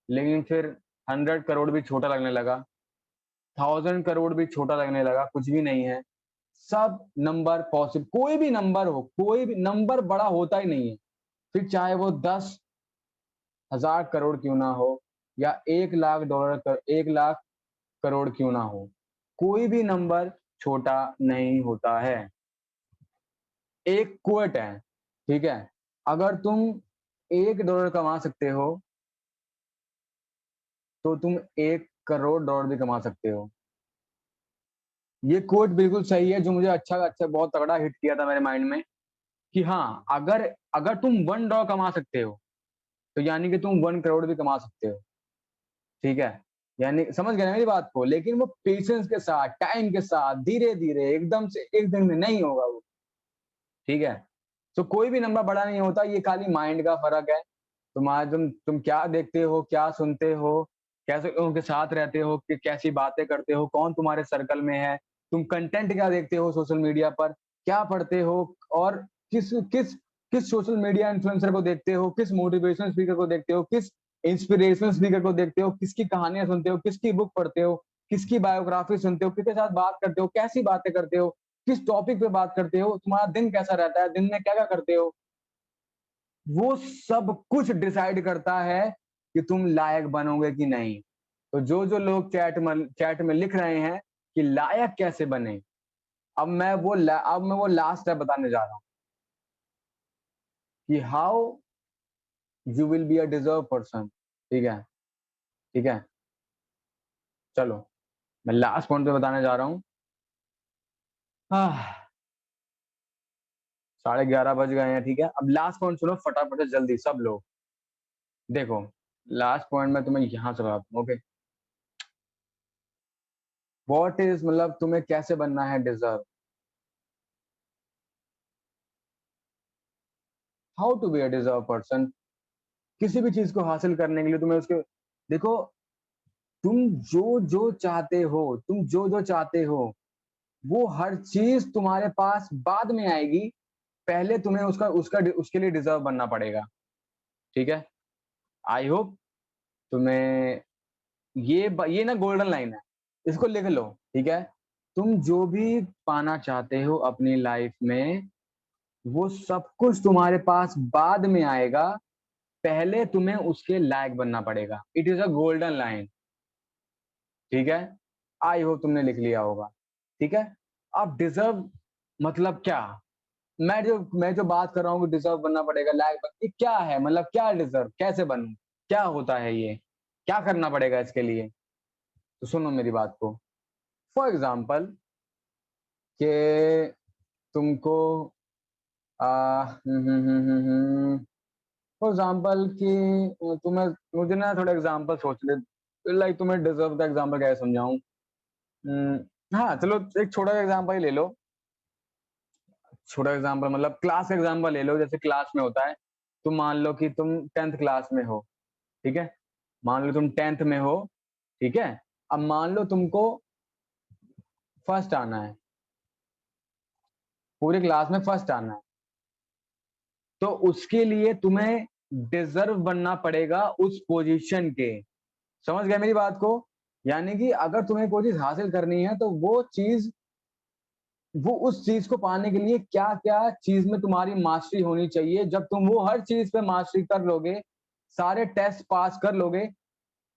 लेकिन फिर 100 करोड़ भी छोटा लगने लगा, 1000 करोड़ भी छोटा लगने लगा, कुछ भी नहीं है। सब नंबर पॉसिबल, कोई भी नंबर हो, कोई भी नंबर बड़ा होता ही नहीं है। फिर चाहे वो 10,000 करोड़ क्यों ना हो या 1 लाख करोड़ क्यों ना हो, कोई भी नंबर छोटा नहीं होता है। एक कोट है, ठीक है? अगर तुम $1 कमा सकते हो तो तुम $1 करोड़ भी कमा सकते हो। ये कोट बिल्कुल सही है, जो मुझे अच्छा अच्छा बहुत तगड़ा हिट किया था मेरे माइंड में, कि हाँ, अगर अगर तुम $1 कमा सकते हो तो यानी कि तुम 1 करोड़ भी कमा सकते हो, ठीक है? यानी समझ गए ना मेरी बात को? लेकिन वो पेशेंस के साथ, टाइम के साथ, धीरे धीरे, एकदम से एक दिन में नहीं होगा वो, ठीक है? तो कोई भी नंबर बड़ा नहीं होता, ये खाली माइंड का फर्क है। तुम्हारा तुम क्या देखते हो, क्या सुनते हो, कैसे लोगों के साथ रहते हो, कि कैसी बातें करते हो, कौन तुम्हारे सर्कल में है, तुम कंटेंट क्या देखते हो सोशल मीडिया पर, क्या पढ़ते हो, और किस किस किस सोशल मीडिया इन्फ्लुएंसर को देखते हो, किस मोटिवेशनल स्पीकर को देखते हो, किस इंस्पिरेशनल स्पीकर को देखते हो, किसकी कहानियां सुनते हो, किसकी बुक पढ़ते हो, किसकी बायोग्राफी सुनते हो, किसके साथ बात करते हो, कैसी बातें करते हो, किस टॉपिक पे बात करते हो, तुम्हारा दिन कैसा रहता है, दिन में क्या क्या करते हो, वो सब कुछ डिसाइड करता है कि तुम लायक बनोगे कि नहीं। तो जो जो लोग चैट में लिख रहे हैं कि लायक कैसे बने, अब मैं वो लास्ट स्टेप बताने जा रहा हूँ कि how you will be a deserve person, ठीक है? ठीक है, चलो मैं लास्ट पॉइंट पे बताने जा रहा हूँ। 11:30 बज गए हैं, ठीक है? अब लास्ट पॉइंट सुनो फटाफट से, जल्दी सब लोग देखो। लास्ट पॉइंट में तुम्हें यहां से बताता हूँ, ओके? व्हाट इज, मतलब तुम्हें कैसे बनना है deserve, how to be a deserve person. किसी भी चीज को हासिल करने के लिए तुम्हें उसके, देखो, तुम जो जो चाहते हो, तुम जो जो चाहते हो, वो हर चीज तुम्हारे पास बाद में आएगी। पहले तुम्हें उसका उसका उसके लिए डिजर्व बनना पड़ेगा, ठीक है? आई होप तुम्हें ये ना गोल्डन लाइन है, इसको लिख लो, ठीक है? तुम जो भी पाना चाहते हो अपनी लाइफ में, वो सब कुछ तुम्हारे पास बाद में आएगा, पहले तुम्हें उसके लायक बनना पड़ेगा। It is a golden line, ठीक है? आई होप तुमने लिख लिया होगा, ठीक है? अब डिजर्व मतलब क्या? मैं जो बात कर रहा हूँ, डिजर्व बनना पड़ेगा, ये क्या है, मतलब क्या डिजर्व, कैसे बनूं, क्या होता है ये, क्या करना पड़ेगा इसके लिए? तो सुनो मेरी बात को। फॉर एग्जाम्पल कि तुमको फॉर एग्जाम्पल कि तुम्हें, मुझे ना थोड़ा एग्जाम्पल सोचने, लाइक तुम्हें डिजर्व का एग्जाम्पल कैसे समझाऊं? हाँ चलो, एक छोटा सा एग्जाम्पल ही ले लो। छोटा एग्जाम्पल मतलब क्लास का एग्जाम्पल ले लो। जैसे क्लास में होता है, तुम मान लो कि तुम 10th क्लास में हो, ठीक है? मान लो तुम 10th में हो, ठीक है? अब मान लो तुमको फर्स्ट आना है, पूरी क्लास में फर्स्ट आना है, तो उसके लिए तुम्हें डिजर्व बनना पड़ेगा उस पोजीशन के। समझ गए मेरी बात को? यानी कि अगर तुम्हें कोई चीज हासिल करनी है, तो वो उस चीज को पाने के लिए क्या क्या चीज में तुम्हारी मास्टरी होनी चाहिए। जब तुम वो हर चीज पे मास्टरी कर लोगे, सारे टेस्ट पास कर लोगे,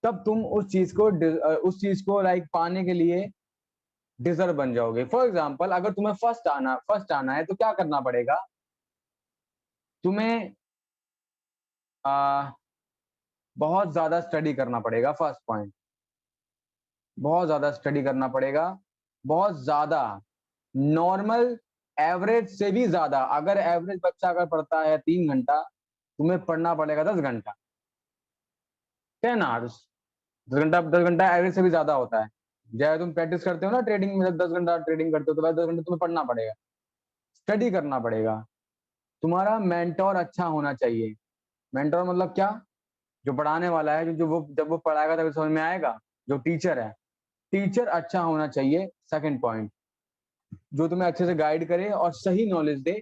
तब तुम उस चीज को लाइक पाने के लिए डिजर्व बन जाओगे। फॉर एग्जाम्पल, अगर तुम्हें फर्स्ट आना है तो क्या करना पड़ेगा, तुम्हें आ, बहुत ज्यादा स्टडी करना पड़ेगा। फर्स्ट पॉइंट, बहुत ज्यादा स्टडी करना पड़ेगा, बहुत ज्यादा, नॉर्मल एवरेज से भी ज्यादा। अगर एवरेज बच्चा अगर पढ़ता है 3 घंटा, तुम्हें पढ़ना पड़ेगा 10 घंटा, 10 आवर्स। 10 घंटा एवरेज से भी ज्यादा होता है। जब तुम प्रैक्टिस करते हो ना ट्रेडिंग में, जब 10 घंटा ट्रेडिंग करते हो तो 10 घंटे तुम्हें पढ़ना पड़ेगा, स्टडी करना पड़ेगा। तुम्हारा मेंटोर अच्छा होना चाहिए। मेंटोर मतलब क्या, जो पढ़ाने वाला है, जो वो जब वो पढ़ाएगा तभी समझ में आएगा, जो टीचर है, टीचर अच्छा होना चाहिए। सेकंड पॉइंट, जो तुम्हें अच्छे से गाइड करे और सही नॉलेज दे,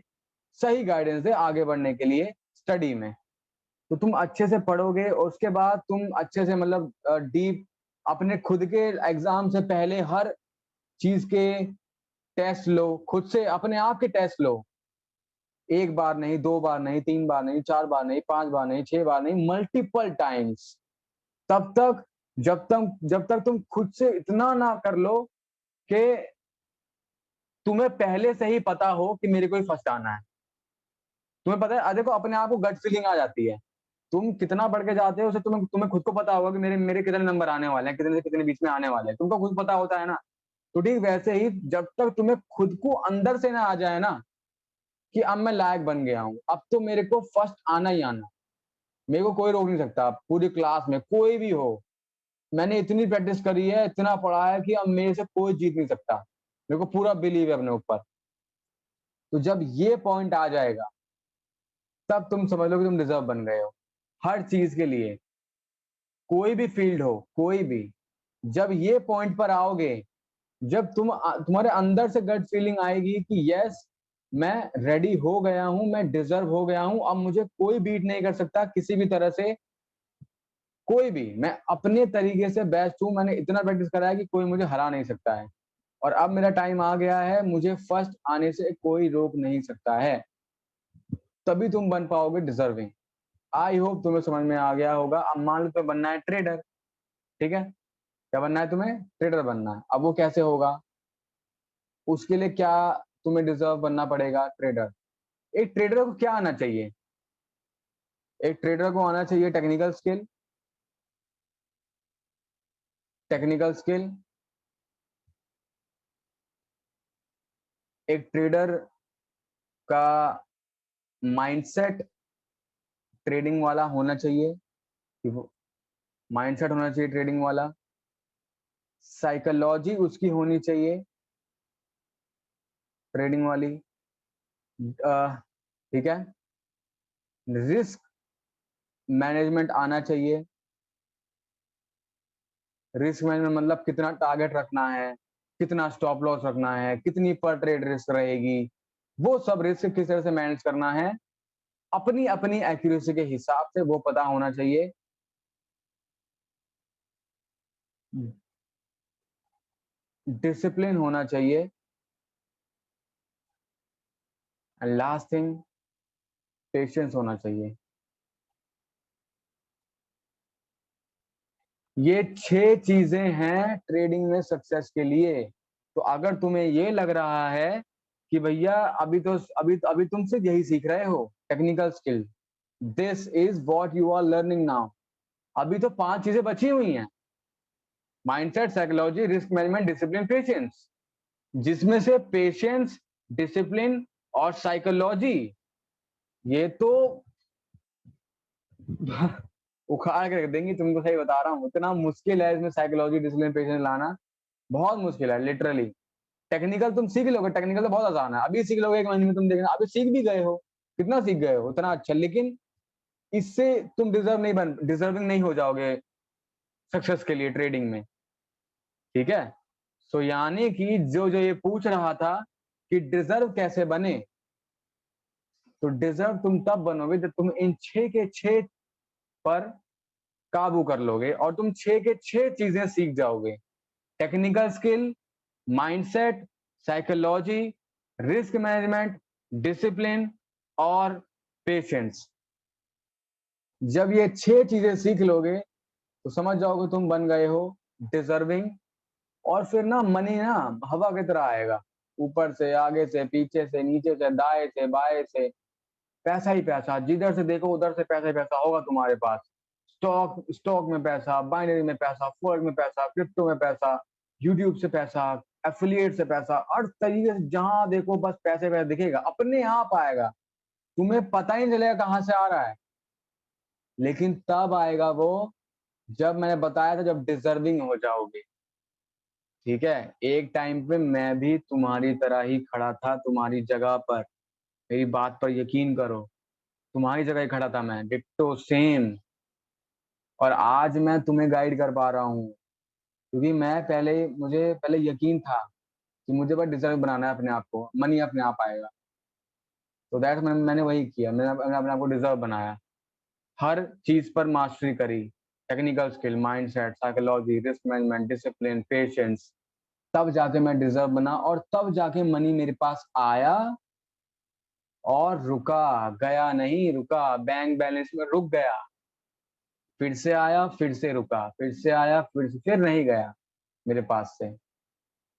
सही गाइडेंस दे आगे बढ़ने के लिए स्टडी में। तो तुम अच्छे से पढ़ोगे और उसके बाद तुम अच्छे से मतलब डीप अपने खुद के एग्जाम से पहले हर चीज के टेस्ट लो, खुद से अपने आप के टेस्ट लो। 1 बार नहीं, 2 बार नहीं, 3 बार नहीं, 4 बार नहीं, 5 बार नहीं, 6 बार नहीं, मल्टीपल टाइम्स। तब तक जब तक तुम खुद से इतना ना कर लो कि तुम्हें पहले से ही पता हो कि मेरे को ही फर्स्ट आना है। तुम्हें पता है, देखो अपने आप को गट फीलिंग आ जाती है। तुम कितना बढ़ के जाते हो उसे तुम्हें तुम्हें खुद को पता होगा कि मेरे मेरे कितने नंबर आने वाले हैं, कितने से कितने बीच में आने वाले हैं, तुमको खुद पता होता है ना। तो ठीक वैसे ही, जब तक तुम्हें खुद को अंदर से ना आ जाए ना कि अब मैं लायक बन गया हूं, अब तो मेरे को फर्स्ट आना ही आना, मेरे को कोई रोक नहीं सकता, पूरी क्लास में कोई भी हो, मैंने इतनी प्रैक्टिस करी है, इतना पढ़ा है कि अब मेरे से कोई जीत नहीं सकता, मेरे को पूरा बिलीव है अपने ऊपर। तो जब ये पॉइंट आ जाएगा, तब तुम समझ लो कि तुम डिजर्व बन गए हो हर चीज के लिए, कोई भी फील्ड हो, कोई भी। जब ये पॉइंट पर आओगे, जब तुम्हारे अंदर से गट फीलिंग आएगी कि यस, मैं रेडी हो गया हूं, मैं डिजर्व हो गया हूं, अब मुझे कोई बीट नहीं कर सकता किसी भी तरह से, कोई भी, मैं अपने तरीके से बेस्ट हूं, मैंने इतना प्रैक्टिस करा है कि कोई मुझे हरा नहीं सकता है, और अब मेरा टाइम आ गया है, मुझे फर्स्ट आने से कोई रोक नहीं सकता है। तभी तुम बन पाओगे डिजर्विंग। आई होप तुम्हें समझ में आ गया होगा। अब मान लो तुम्हें बनना है ट्रेडर, ठीक है, क्या बनना है तुम्हें, ट्रेडर बनना है। अब वो कैसे होगा, उसके लिए क्या तुम्हें डिजर्व बनना पड़ेगा, ट्रेडर। एक ट्रेडर को क्या आना चाहिए, एक ट्रेडर को आना चाहिए टेक्निकल स्किल, टेक्निकल स्किल। एक ट्रेडर का माइंडसेट ट्रेडिंग वाला होना चाहिए, कि वो माइंडसेट होना चाहिए ट्रेडिंग वाला। साइकोलॉजी उसकी होनी चाहिए ट्रेडिंग वाली, ठीक है। रिस्क मैनेजमेंट आना चाहिए। रिस्क मैनेजमेंट मतलब कितना टारगेट रखना है, कितना स्टॉप लॉस रखना है, कितनी पर ट्रेड रिस्क रहेगी, वो सब रिस्क किस तरह से मैनेज करना है, अपनी अपनी एक्यूरेसी के हिसाब से वो पता होना चाहिए। डिसिप्लिन होना चाहिए। एंड लास्ट थिंग, पेशेंस होना चाहिए। ये 6 चीजें हैं ट्रेडिंग में सक्सेस के लिए। तो अगर तुम्हें ये लग रहा है कि भैया अभी तुम सिर्फ यही सीख रहे हो, technical skill, this is what you are learning now, अभी तो 5 चीजें बची हुई हैं, mindset, psychology, risk management, discipline, patience. जिसमें से पेशेंस, डिसिप्लिन और साइकोलॉजी, ये तो उखाड़ के रख देंगी, तुमको सही बता रहा हूँ। इतना मुश्किल है इसमें साइकोलॉजी, डिसिप्लिन, पेशेंस लाना, बहुत मुश्किल है लिटरली। टेक्निकल तुम सीख लोगे, टेक्निकल तो बहुत आसान है, अभी सीख लोगे 1 महीने में, तुम देखना अभी सीख भी गए हो, कितना सीख गए हो उतना अच्छा, लेकिन इससे तुम डिजर्विंग नहीं हो जाओगे सक्सेस के लिए ट्रेडिंग में, ठीक है। सो यानी कि जो जो ये पूछ रहा था कि डिजर्व कैसे बने, तो डिजर्व तुम तब बनोगे जब तुम इन 6 के 6 पर काबू कर लोगे और तुम 6 के 6 चीजें सीख जाओगे, technical skill, mindset, psychology, risk management, discipline और पेशेंस। जब ये 6 चीजें सीख लोगे तो समझ जाओगे तुम बन गए हो डिजर्विंग और फिर ना मनी ना हवा की तरह आएगा, ऊपर से, आगे से, पीछे से, नीचे से, दाएं से, बाएं से, पैसा ही पैसा, जिधर से देखो उधर से पैसा ही पैसा होगा तुम्हारे पास। स्टॉक स्टॉक में पैसा, बाइनरी में पैसा, फोरेक्स में पैसा, क्रिप्टो में पैसा, यूट्यूब से पैसा, एफिलिएट से पैसा, हर तरीके से जहां देखो बस पैसे पैसे दिखेगा, अपने आप आएगा, तुम्हें पता ही नहीं चलेगा कहाँ से आ रहा है। लेकिन तब आएगा वो, जब मैंने बताया था, जब डिजर्विंग हो जाओगे। ठीक है, एक टाइम पे मैं भी तुम्हारी तरह ही खड़ा था, तुम्हारी जगह पर, मेरी बात पर यकीन करो, तुम्हारी जगह ही खड़ा था मैं, डिट्टो सेम। और आज मैं तुम्हें गाइड कर पा रहा हूँ, क्योंकि मुझे पहले यकीन था कि मुझे बस डिजर्व बनाना है अपने आप को, मनी अपने आप आएगा। तो दैट मैंने वही किया, मैंने अपने आप को डिजर्व बनाया, हर चीज पर मास्टरी करी, technical skill, mindset, psychology, risk management, discipline, patience, तब जाके मैं डिजर्व बना, और तब जाके मनी मेरे पास आया और रुका, गया नहीं, रुका, बैंक बैलेंस में रुक गया, फिर से आया, फिर से रुका, फिर से आया, फिर नहीं गया मेरे पास से।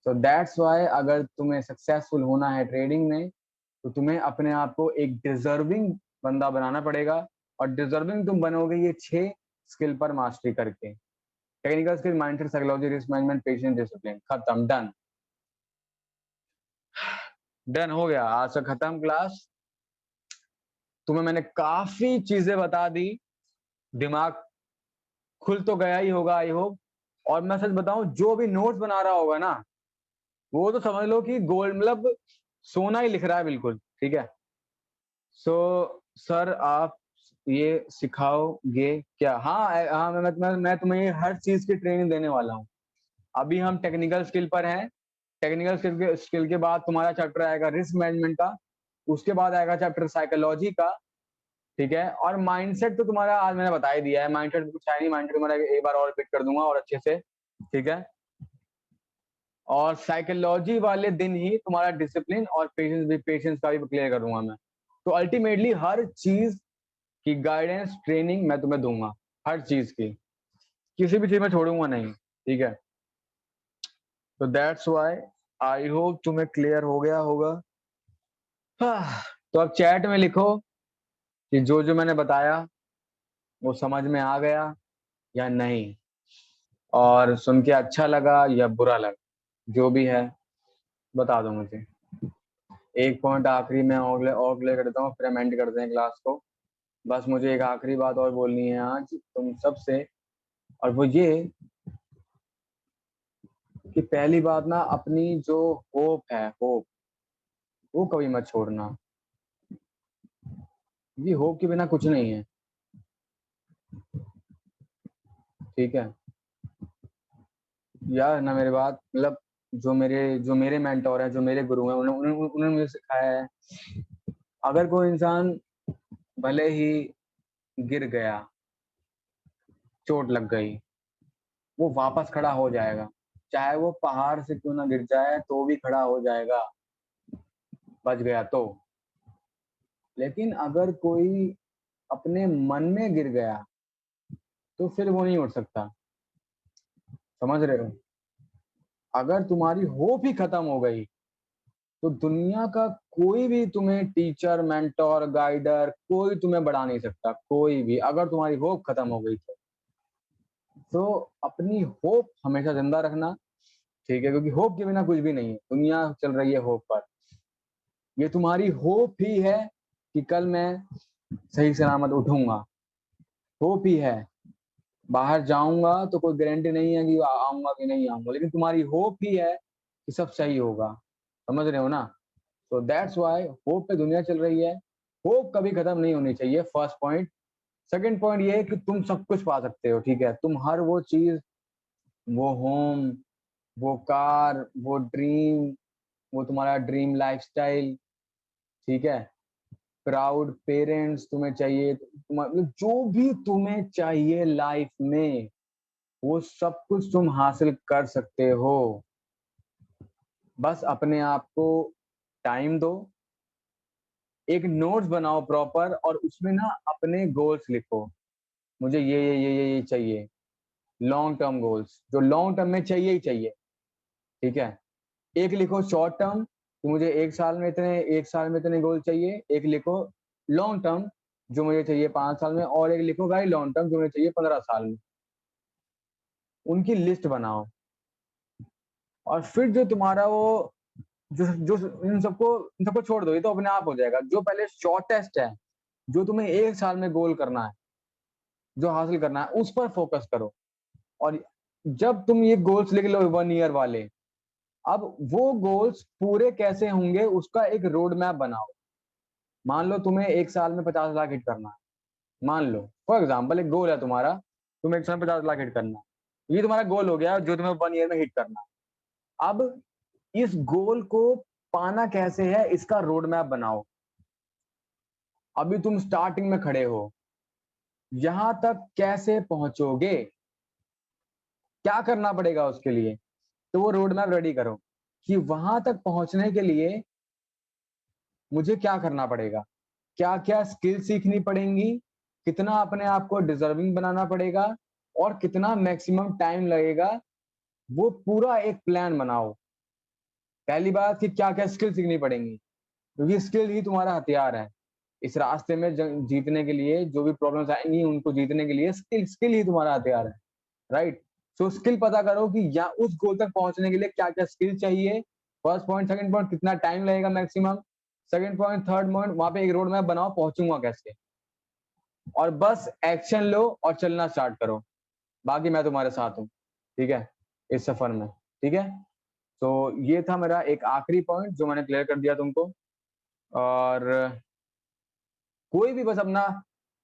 सो दैट्स वाई अगर तुम्हें सक्सेसफुल होना है ट्रेडिंग में, तो तुम्हें अपने आप को एक डिजर्विंग बंदा बनाना पड़ेगा। और डिजर्विंग तुम बनोगे ये 6 स्किल पर मास्टरी करके, technical skill, mindset, psychology, risk management, patience, discipline, खत्म, डन। डन हो गया, आज से खत्म क्लास। तुम्हें मैंने काफी चीजें बता दी, दिमाग खुल तो गया ही होगा आई होप। और मैं सच बताऊं, जो भी नोट्स बना रहा होगा ना, वो तो समझ लो कि गोल्ड, मतलब सोना ही लिख रहा है बिल्कुल। ठीक है, सो सर आप ये सिखाओगे क्या? हाँ हाँ, मैं तुम्हें ये हर चीज की ट्रेनिंग देने वाला हूँ। अभी हम टेक्निकल स्किल पर हैं, टेक्निकल स्किल के बाद तुम्हारा चैप्टर आएगा रिस्क मैनेजमेंट का, उसके बाद आएगा चैप्टर साइकोलॉजी का। ठीक है, और माइंडसेट तो तुम्हारा आज मैंने बता ही दिया है, माइंडसेट कुछ है नहीं, माइंडसेट तुम्हारा एक बार और रिपीट कर दूंगा और अच्छे से। ठीक है, और साइकोलॉजी वाले दिन ही तुम्हारा डिसिप्लिन और पेशेंस का भी क्लियर करूंगा मैं। तो अल्टीमेटली हर चीज की गाइडेंस ट्रेनिंग मैं तुम्हें दूंगा, हर चीज की, किसी भी चीज में छोड़ूंगा नहीं। ठीक है, तो दैट्स व्हाई आई होप तुम्हें क्लियर हो गया होगा। तो अब चैट में लिखो कि जो जो मैंने बताया वो समझ में आ गया या नहीं, और सुन के अच्छा लगा या बुरा लगा, जो भी है बता दो मुझे। एक पॉइंट आखिरी में और क्लियर कर देता हूँ, फिर हम एंड करते हैं क्लास को। बस मुझे एक आखिरी बात और बोलनी है आज तुम सबसे, और वो ये कि पहली बात ना, अपनी जो होप है, होप, वो कभी मत छोड़ना। ये होप के बिना कुछ नहीं है। ठीक है यार, ना मेरी बात, मतलब जो मेरे मेंटोर हैं, जो मेरे गुरु हैं, उन्होंने मुझे सिखाया है, अगर कोई इंसान भले ही गिर गया, चोट लग गई, वो वापस खड़ा हो जाएगा, चाहे वो पहाड़ से क्यों ना गिर जाए तो भी खड़ा हो जाएगा, बच गया तो। लेकिन अगर कोई अपने मन में गिर गया, तो फिर वो नहीं उठ सकता। समझ रहे हो? अगर तुम्हारी होप ही खत्म हो गई, तो दुनिया का कोई भी तुम्हें टीचर, मेंटोर, गाइडर, कोई तुम्हें बढ़ा नहीं सकता, कोई भी, अगर तुम्हारी होप खत्म हो गई तो अपनी होप हमेशा जिंदा रखना। ठीक है, क्योंकि होप के बिना कुछ भी नहीं है, दुनिया चल रही है होप पर। ये तुम्हारी होप ही है कि कल मैं सही सलामत उठूंगा, होप ही है। बाहर जाऊंगा तो कोई गारंटी नहीं है कि आऊंगा कि नहीं आऊंगा, लेकिन तुम्हारी होप ही है कि सब सही होगा। समझ रहे हो ना? तो दैट्स व्हाई होप पे दुनिया चल रही है। होप कभी खत्म नहीं होनी चाहिए, फर्स्ट पॉइंट। सेकंड पॉइंट ये है कि तुम सब कुछ पा सकते हो। ठीक है, तुम हर वो चीज, वो होम, वो कार, वो ड्रीम, वो तुम्हारा ड्रीम लाइफस्टाइल, ठीक है, प्राउड पेरेंट्स तुम्हें चाहिए, मतलब जो भी तुम्हें चाहिए लाइफ में, वो सब कुछ तुम हासिल कर सकते हो। बस अपने आप को टाइम दो, एक नोट्स बनाओ प्रॉपर, और उसमें ना अपने गोल्स लिखो, मुझे ये चाहिए, लॉन्ग टर्म गोल्स, जो लॉन्ग टर्म में चाहिए ही चाहिए। ठीक है। एक लिखो शॉर्ट टर्म कि मुझे एक साल में इतने गोल चाहिए, एक लिखो लॉन्ग टर्म जो मुझे चाहिए 5 साल में, और एक लिखो भाई लॉन्ग टर्म जो मुझे चाहिए 15 साल में। उनकी लिस्ट बनाओ और फिर जो तुम्हारा वो जो जो इन सबको छोड़ दो, ये तो अपने आप हो जाएगा। जो पहले शॉर्टेस्ट है, जो तुम्हें एक साल में गोल करना है, जो हासिल करना है, उस पर फोकस करो। और जब तुम ये गोल्स लिख लो 1 ईयर वाले, अब वो गोल्स पूरे कैसे होंगे उसका एक रोड मैप बनाओ। मान लो तुम्हें एक साल में 50 लाख हिट करना है, मान लो फॉर एग्जाम्पल एक गोल है तुम्हारा, तुम्हें एक साल में 50 लाख हिट करना है, ये तुम्हारा गोल हो गया जो तुम्हें 1 ईयर में हिट करना है। अब इस गोल को पाना कैसे है इसका रोड मैप बनाओ। अभी तुम स्टार्टिंग में खड़े हो, यहां तक कैसे पहुंचोगे, क्या करना पड़ेगा उसके लिए, तो वो रोड मैप रेडी करो कि वहां तक पहुंचने के लिए मुझे क्या करना पड़ेगा, क्या क्या स्किल सीखनी पड़ेंगी, कितना अपने आप को डिजर्विंग बनाना पड़ेगा और कितना मैक्सिमम टाइम लगेगा। वो पूरा एक प्लान बनाओ। पहली बात कि क्या क्या स्किल सीखनी पड़ेंगी, क्योंकि स्किल ही तुम्हारा हथियार है। इस रास्ते में जीतने के लिए जो भी प्रॉब्लम्स आएंगी उनको जीतने के लिए स्किल स्किल ही तुम्हारा हथियार है, राइट। सो स्किल पता करो कि या उस गोल तक पहुंचने के लिए क्या क्या स्किल चाहिए, फर्स्ट पॉइंट। सेकंड पॉइंट, कितना टाइम लगेगा maximum. Second point, third point, वहां पे एक रोड मैप बनाओ पहुंचूंगा कैसे, और बस एक्शन लो और चलना स्टार्ट करो। बाकी मैं तुम्हारे साथ हूँ, ठीक है, इस सफर में, ठीक है। तो ये था मेरा एक आखिरी पॉइंट जो मैंने क्लियर कर दिया तुमको। और कोई भी बस अपना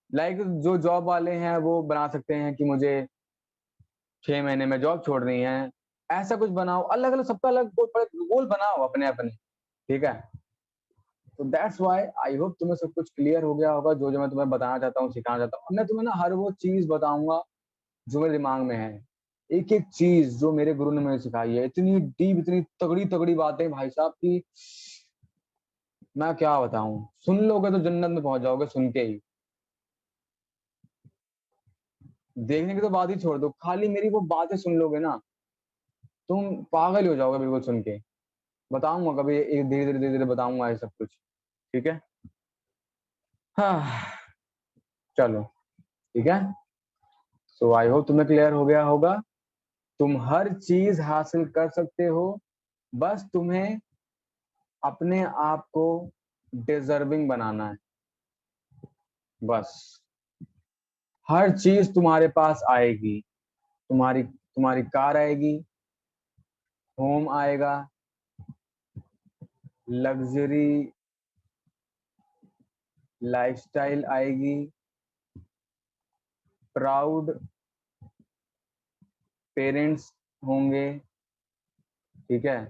लाइक जो जॉब वाले हैं वो बना सकते हैं कि मुझे 6 महीने में जॉब छोड़नी है, ऐसा कुछ बनाओ। अलग अलग सबका अलग गोल बनाओ अपने अपने, ठीक है। तो दैट्स व्हाई आई होप तुम्हें सब कुछ क्लियर हो गया होगा, जो जो मैं तुम्हें बताना चाहता हूँ, सिखाना चाहता हूँ। मैं तुम्हें ना हर वो चीज बताऊंगा जो मेरे दिमाग में है, एक एक चीज जो मेरे गुरु ने मुझे सिखाई है। इतनी डीप, इतनी तगड़ी तगड़ी बातें भाई साहब की मैं क्या बताऊं। सुन लोगे तो जन्नत में पहुंच जाओगे सुन के ही। देखने की तो बात ही छोड़ दो, खाली मेरी वो बातें सुन लोगे ना, तुम पागल ही हो जाओगे बिल्कुल सुन के। बताऊंगा कभी एक धीरे धीरे बताऊंगा ये सब कुछ, ठीक है। हाँ, चलो ठीक है। सो आई होप तुम्हें क्लियर हो गया होगा। तुम हर चीज हासिल कर सकते हो, बस तुम्हें अपने आप को डिजर्विंग बनाना है। बस हर चीज तुम्हारे पास आएगी। तुम्हारी तुम्हारी कार आएगी, होम आएगा, लग्जरी लाइफस्टाइल आएगी, प्राउड पेरेंट्स होंगे, ठीक है।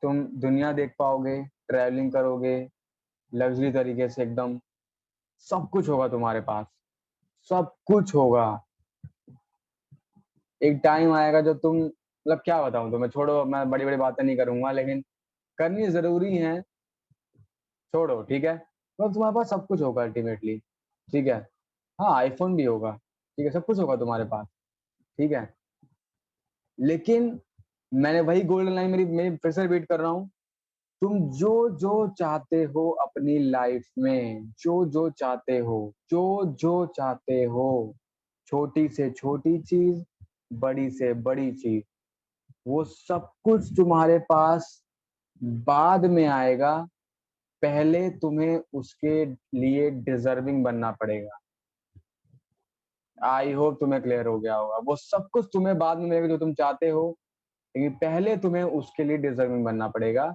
तुम दुनिया देख पाओगे, ट्रैवलिंग करोगे लग्जरी तरीके से एकदम, सब कुछ होगा तुम्हारे पास, सब कुछ होगा। एक टाइम आएगा जब तुम, मतलब क्या बताऊं तुम्हें, छोड़ो मैं बड़ी बड़ी बातें नहीं करूंगा, लेकिन करनी जरूरी है, छोड़ो, ठीक है। तो तुम्हारे पास सब कुछ होगा अल्टीमेटली, ठीक है। हाँ, आईफोन भी होगा, ठीक है, सब कुछ होगा तुम्हारे पास, ठीक है। लेकिन मैंने वही गोल्डन लाइन मेरी मैं फिर से रिपीट कर रहा हूँ, तुम जो जो चाहते हो अपनी लाइफ में, जो जो चाहते हो, जो जो चाहते हो, छोटी से छोटी चीज, बड़ी से बड़ी चीज, वो सब कुछ तुम्हारे पास बाद में आएगा। पहले तुम्हें उसके लिए डिजर्विंग बनना पड़ेगा। आई होप तुम्हें क्लियर हो गया होगा। वो सब कुछ तुम्हें बाद में मिलेगा जो तुम चाहते हो, लेकिन पहले तुम्हें उसके लिए डिजर्विंग बनना पड़ेगा।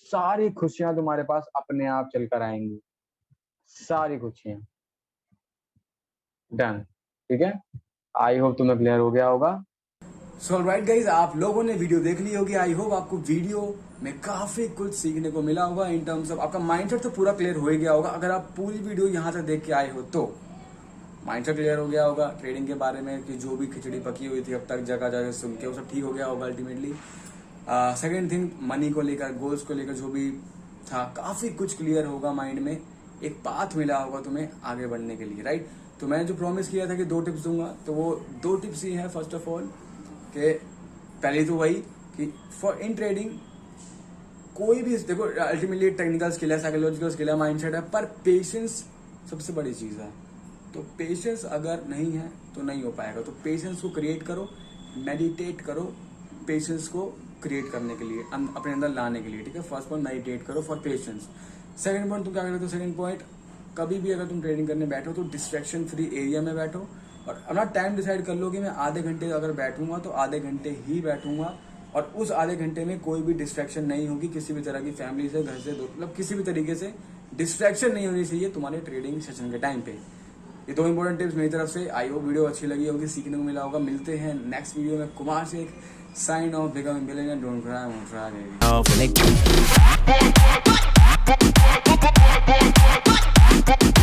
सारी खुशियां तुम्हारे पास अपने आप चलकर आएंगी, सारी खुशियां। डन, ठीक है। आई होप तुम्हें क्लियर हो गया होगा। सो ऑलराइट गाइज, आप लोगों ने वीडियो देख ली होगी। आई होप आपको वीडियो में काफी कुछ सीखने को मिला होगा। इन टर्म्स ऑफ आपका माइंडसेट तो पूरा क्लियर हो ही गया होगा। अगर आप पूरी वीडियो यहाँ तक देख के आए हो तो माइंडसेट क्लियर हो गया होगा ट्रेडिंग के बारे में, कि जो भी खिचड़ी पकी हुई थी अब तक जगह जगह सुन के वो सब ठीक हो गया होगा अल्टीमेटली। सेकेंड थिंग, मनी को लेकर, गोल्स को लेकर जो भी था, काफी कुछ क्लियर होगा माइंड में, एक पाथ मिला होगा तुम्हें आगे बढ़ने के लिए, राइट। तो मैंने जो प्रॉमिस किया था कि 2 टिप्स दूंगा, तो वो 2 टिप्स ही है। फर्स्ट ऑफ ऑल कि पहले तो वही कि फॉर इन ट्रेडिंग कोई भी देखो अल्टीमेटली टेक्निकल स्किल है, साइकोलॉजिकल स्किल है, माइंडसेट है, पर पेशेंस सबसे बड़ी चीज़ है। तो पेशेंस अगर नहीं है तो नहीं हो पाएगा। तो पेशेंस को क्रिएट करो, मेडिटेट करो पेशेंस को क्रिएट करने के लिए, अपने अंदर लाने के लिए, ठीक है। फर्स्ट पॉइंट मेडिटेट करो फॉर पेशेंस। सेकंड पॉइंट तुम क्या करते हो? सेकंड पॉइंट, कभी भी अगर तुम ट्रेडिंग करने बैठो तो डिस्ट्रैक्शन फ्री एरिया में बैठो और अपना टाइम डिसाइड कर लो कि मैं आधे घंटे अगर बैठूंगा तो आधे घंटे ही बैठूंगा और उस आधे घंटे में कोई भी डिस्ट्रैक्शन नहीं होगी, किसी भी तरह की फैमिली से, घर से, मतलब किसी भी तरीके से डिस्ट्रैक्शन नहीं होनी चाहिए तुम्हारे ट्रेडिंग सेशन के टाइम पे। ये दो इंपॉर्टेंट टिप्स मेरी तरफ से। आई होप वीडियो अच्छी लगी होगी, सीखने को मिला होगा। मिलते हैं नेक्स्ट वीडियो में। Kumar Sheikh, sign off, becoming billionaire, don't cry, won't cry baby. off when they